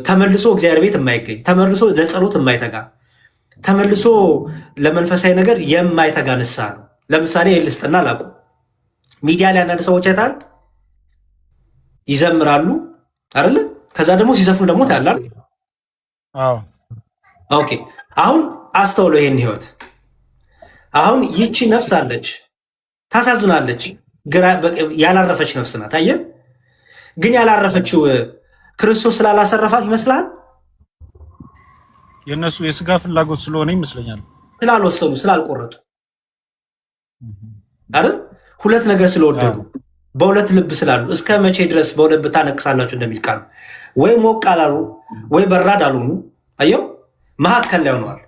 ተመልሶ እግዚአብሔር ቤት የማይገኝ ተመልሶ ለጸሎት የማይተጋ ተመልሶ ለመንፈሳዊ ነገር የማይተጋ ንስሐ ነው። ለምሳሌ ልስጥና ላቁ ሚዲያ ላይ አንዳንድ ሰዎች አይተሃል፣ ይዘምራሉ አይደለ? ከዛ ደግሞ ሲዘፍኑ ደግሞ ታያላል። ኦኬ፣ አሁን አስተውሎ ይሄን ህይወት። አሁን ይቺ ነፍስ አለች፣ ታሳዝናለች፣ ያላረፈች ነፍስ ናት። አየህ፣ ግን ያላረፈችው ክርስቶስ ስላላሰረፋት ይመስላል። የእነሱ የስጋ ፍላጎት ስለሆነ ይመስለኛል። ስላልወሰኑ ስላልቆረጡ አይደል? ሁለት ነገር ስለወደዱ በሁለት ልብ ስላሉ እስከ መቼ ድረስ በሁለት ብታ ነቅሳላችሁ እንደሚል ቃል ወይ ሞቅ አላሉ ወይ በራድ አልሆኑ። አየው፣ መካከል ላይ ሆነዋል።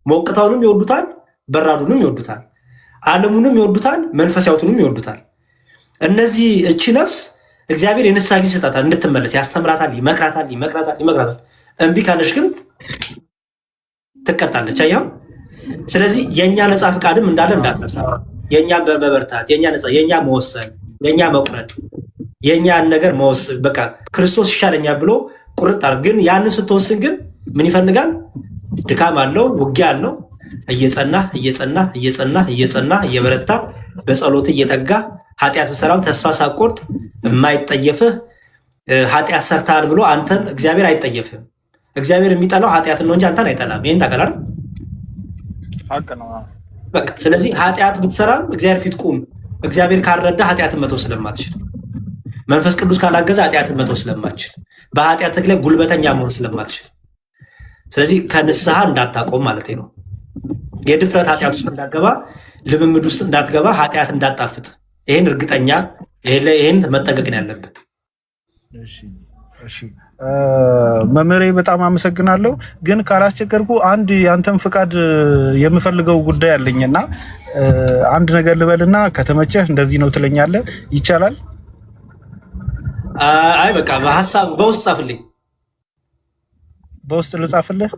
ሞቅታውንም ይወዱታል፣ በራዱንም ይወዱታል፣ ዓለሙንም ይወዱታል፣ መንፈሳዊቱንም ይወዱታል። እነዚህ እቺ ነፍስ እግዚአብሔር የንስሐ ጊዜ ይሰጣታል፣ እንድትመለስ ያስተምራታል፣ ይመክራታል። እምቢ ካለሽ ግን ትቀጣለች። አየው። ስለዚህ የእኛ ነፃ ፍቃድም እንዳለ እንዳትረሳ፣ የእኛ በመበርታት የእኛ መወሰን፣ የእኛ መቁረጥ፣ የእኛን ነገር መወሰን በቃ ክርስቶስ ይሻለኛል ብሎ ቁርጥ አለ። ግን ያንን ስትወስን ግን ምን ይፈልጋል? ድካም አለው፣ ውጊያ አለው። እየጸና እየበረታ በጸሎት እየተጋ ኃጢአት በሰራም ተስፋ ሳቆርጥ የማይጠየፍህ ኃጢአት ሰርተሃል ብሎ አንተን እግዚአብሔር አይጠየፍህም። እግዚአብሔር የሚጠላው ኃጢአትን ነው እንጂ አንተን አይጠላም። ይህን ታውቃለህ? ሀቅ ነው። በቃ ስለዚህ ኃጢአት ብትሰራም እግዚአብሔር ፊት ቁም። እግዚአብሔር ካልረዳ ኃጢአትን መተው ስለማትችል፣ መንፈስ ቅዱስ ካላገዘ ኃጢአትን መተው ስለማትችል፣ በኃጢአትህ ላይ ጉልበተኛ መሆን ስለማትችል፣ ስለዚህ ከንስሐ እንዳታቆም ማለት ነው። የድፍረት ኃጢአት ውስጥ እንዳትገባ፣ ልምምድ ውስጥ እንዳትገባ፣ ኃጢአት እንዳጣፍጥ፣ ይህን እርግጠኛ ይህን መጠንቀቅ ነው ያለብን። እሺ መምህሬ በጣም አመሰግናለሁ። ግን ካላስቸገርኩ አንድ ያንተን ፍቃድ የምፈልገው ጉዳይ አለኝና አንድ ነገር ልበልና ከተመቸህ እንደዚህ ነው ትለኛለህ። ይቻላል? አይ በቃ በሀሳብ በውስጥ ጻፍልኝ። በውስጥ ልጻፍልህ?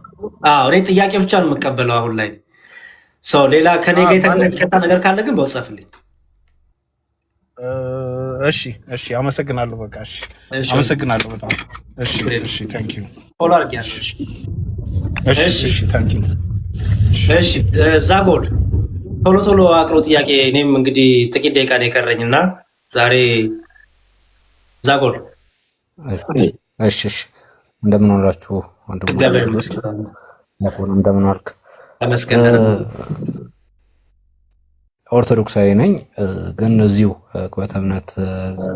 አዎ እኔ ጥያቄ ብቻ ነው የምቀበለው አሁን ላይ። ሰው ሌላ ከኔ ጋር የተገናኘ ነገር ካለ ግን በውስጥ ጻፍልኝ። እሺ አመሰግናለሁ። በቃ እሺ አመሰግናለሁ በጣም እሺ ታንክ ዩ ፎሎ አድርጊያለሁ። እሺ ታንክ ዩ እሺ ዛጎል ቶሎ አቅርቦ ጥያቄ። እኔም እንግዲህ ጥቂት ደቂቃ ነው የቀረኝና ዛሬ ዛጎል እሺ እንደምን ዋላችሁ ወንድሞች? እንደምን ዋልክ? ተመስገን። ኦርቶዶክሳዊ ነኝ፣ ግን እዚሁ ቅበተ እምነት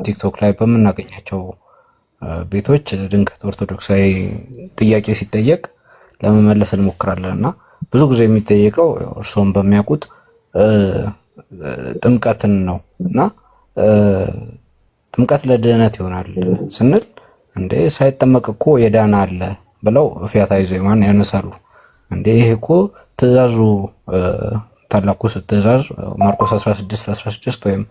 ቲክቶክ ላይ በምናገኛቸው ቤቶች ድንገት ኦርቶዶክሳዊ ጥያቄ ሲጠየቅ ለመመለስ እንሞክራለን እና ብዙ ጊዜ የሚጠየቀው እርስዎም በሚያውቁት ጥምቀትን ነው እና ጥምቀት ለድህነት ይሆናል ስንል እንዴ ሳይጠመቅ እኮ የዳነ አለ ብለው ፊያታዊ ዜማን ያነሳሉ። እንዴ ይሄ እኮ ትእዛዙ ታላቁ ትእዛዝ ማርቆስ 16:16 ወይም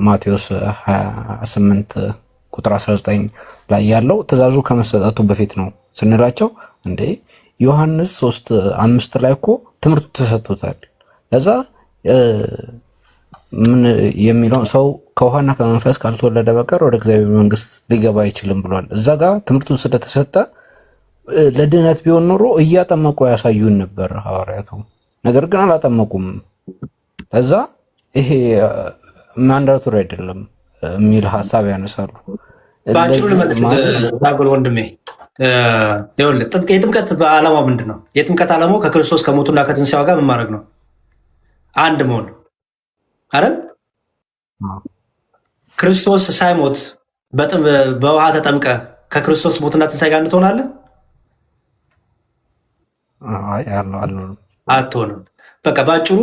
ማቴዎስ 28 ቁጥር 19 ላይ ያለው ትእዛዙ ከመሰጠቱ በፊት ነው ስንላቸው እንዴ ዮሐንስ 3:5 ላይ እኮ ትምህርቱ ተሰጥቶታል። ለዛ ምን የሚለው ሰው ከውሃና ከመንፈስ ካልተወለደ በቀር ወደ እግዚአብሔር መንግስት ሊገባ አይችልም ብሏል። እዛ ጋር ትምህርቱን ስለተሰጠ ለድህነት ቢሆን ኖሮ እያጠመቁ ያሳዩን ነበር ሐዋርያቱ። ነገር ግን አላጠመቁም። ለዛ ይሄ ማንዳቶሪ አይደለም የሚል ሀሳብ ያነሳሉ። ባጭሩ ልመልስ ወንድሜ፣ የጥምቀት ዓላማው ምንድን ነው? የጥምቀት ዓላማው ከክርስቶስ ከሞቱና ከትንሣኤው ጋር ምን ማድረግ ነው? አንድ መሆን። አይደል? ክርስቶስ ሳይሞት በውሃ ተጠምቀህ ከክርስቶስ ሞትና ትንሣኤ ጋር ትሆናለህ? አይ አትሆንም። በቃ ባጭሩ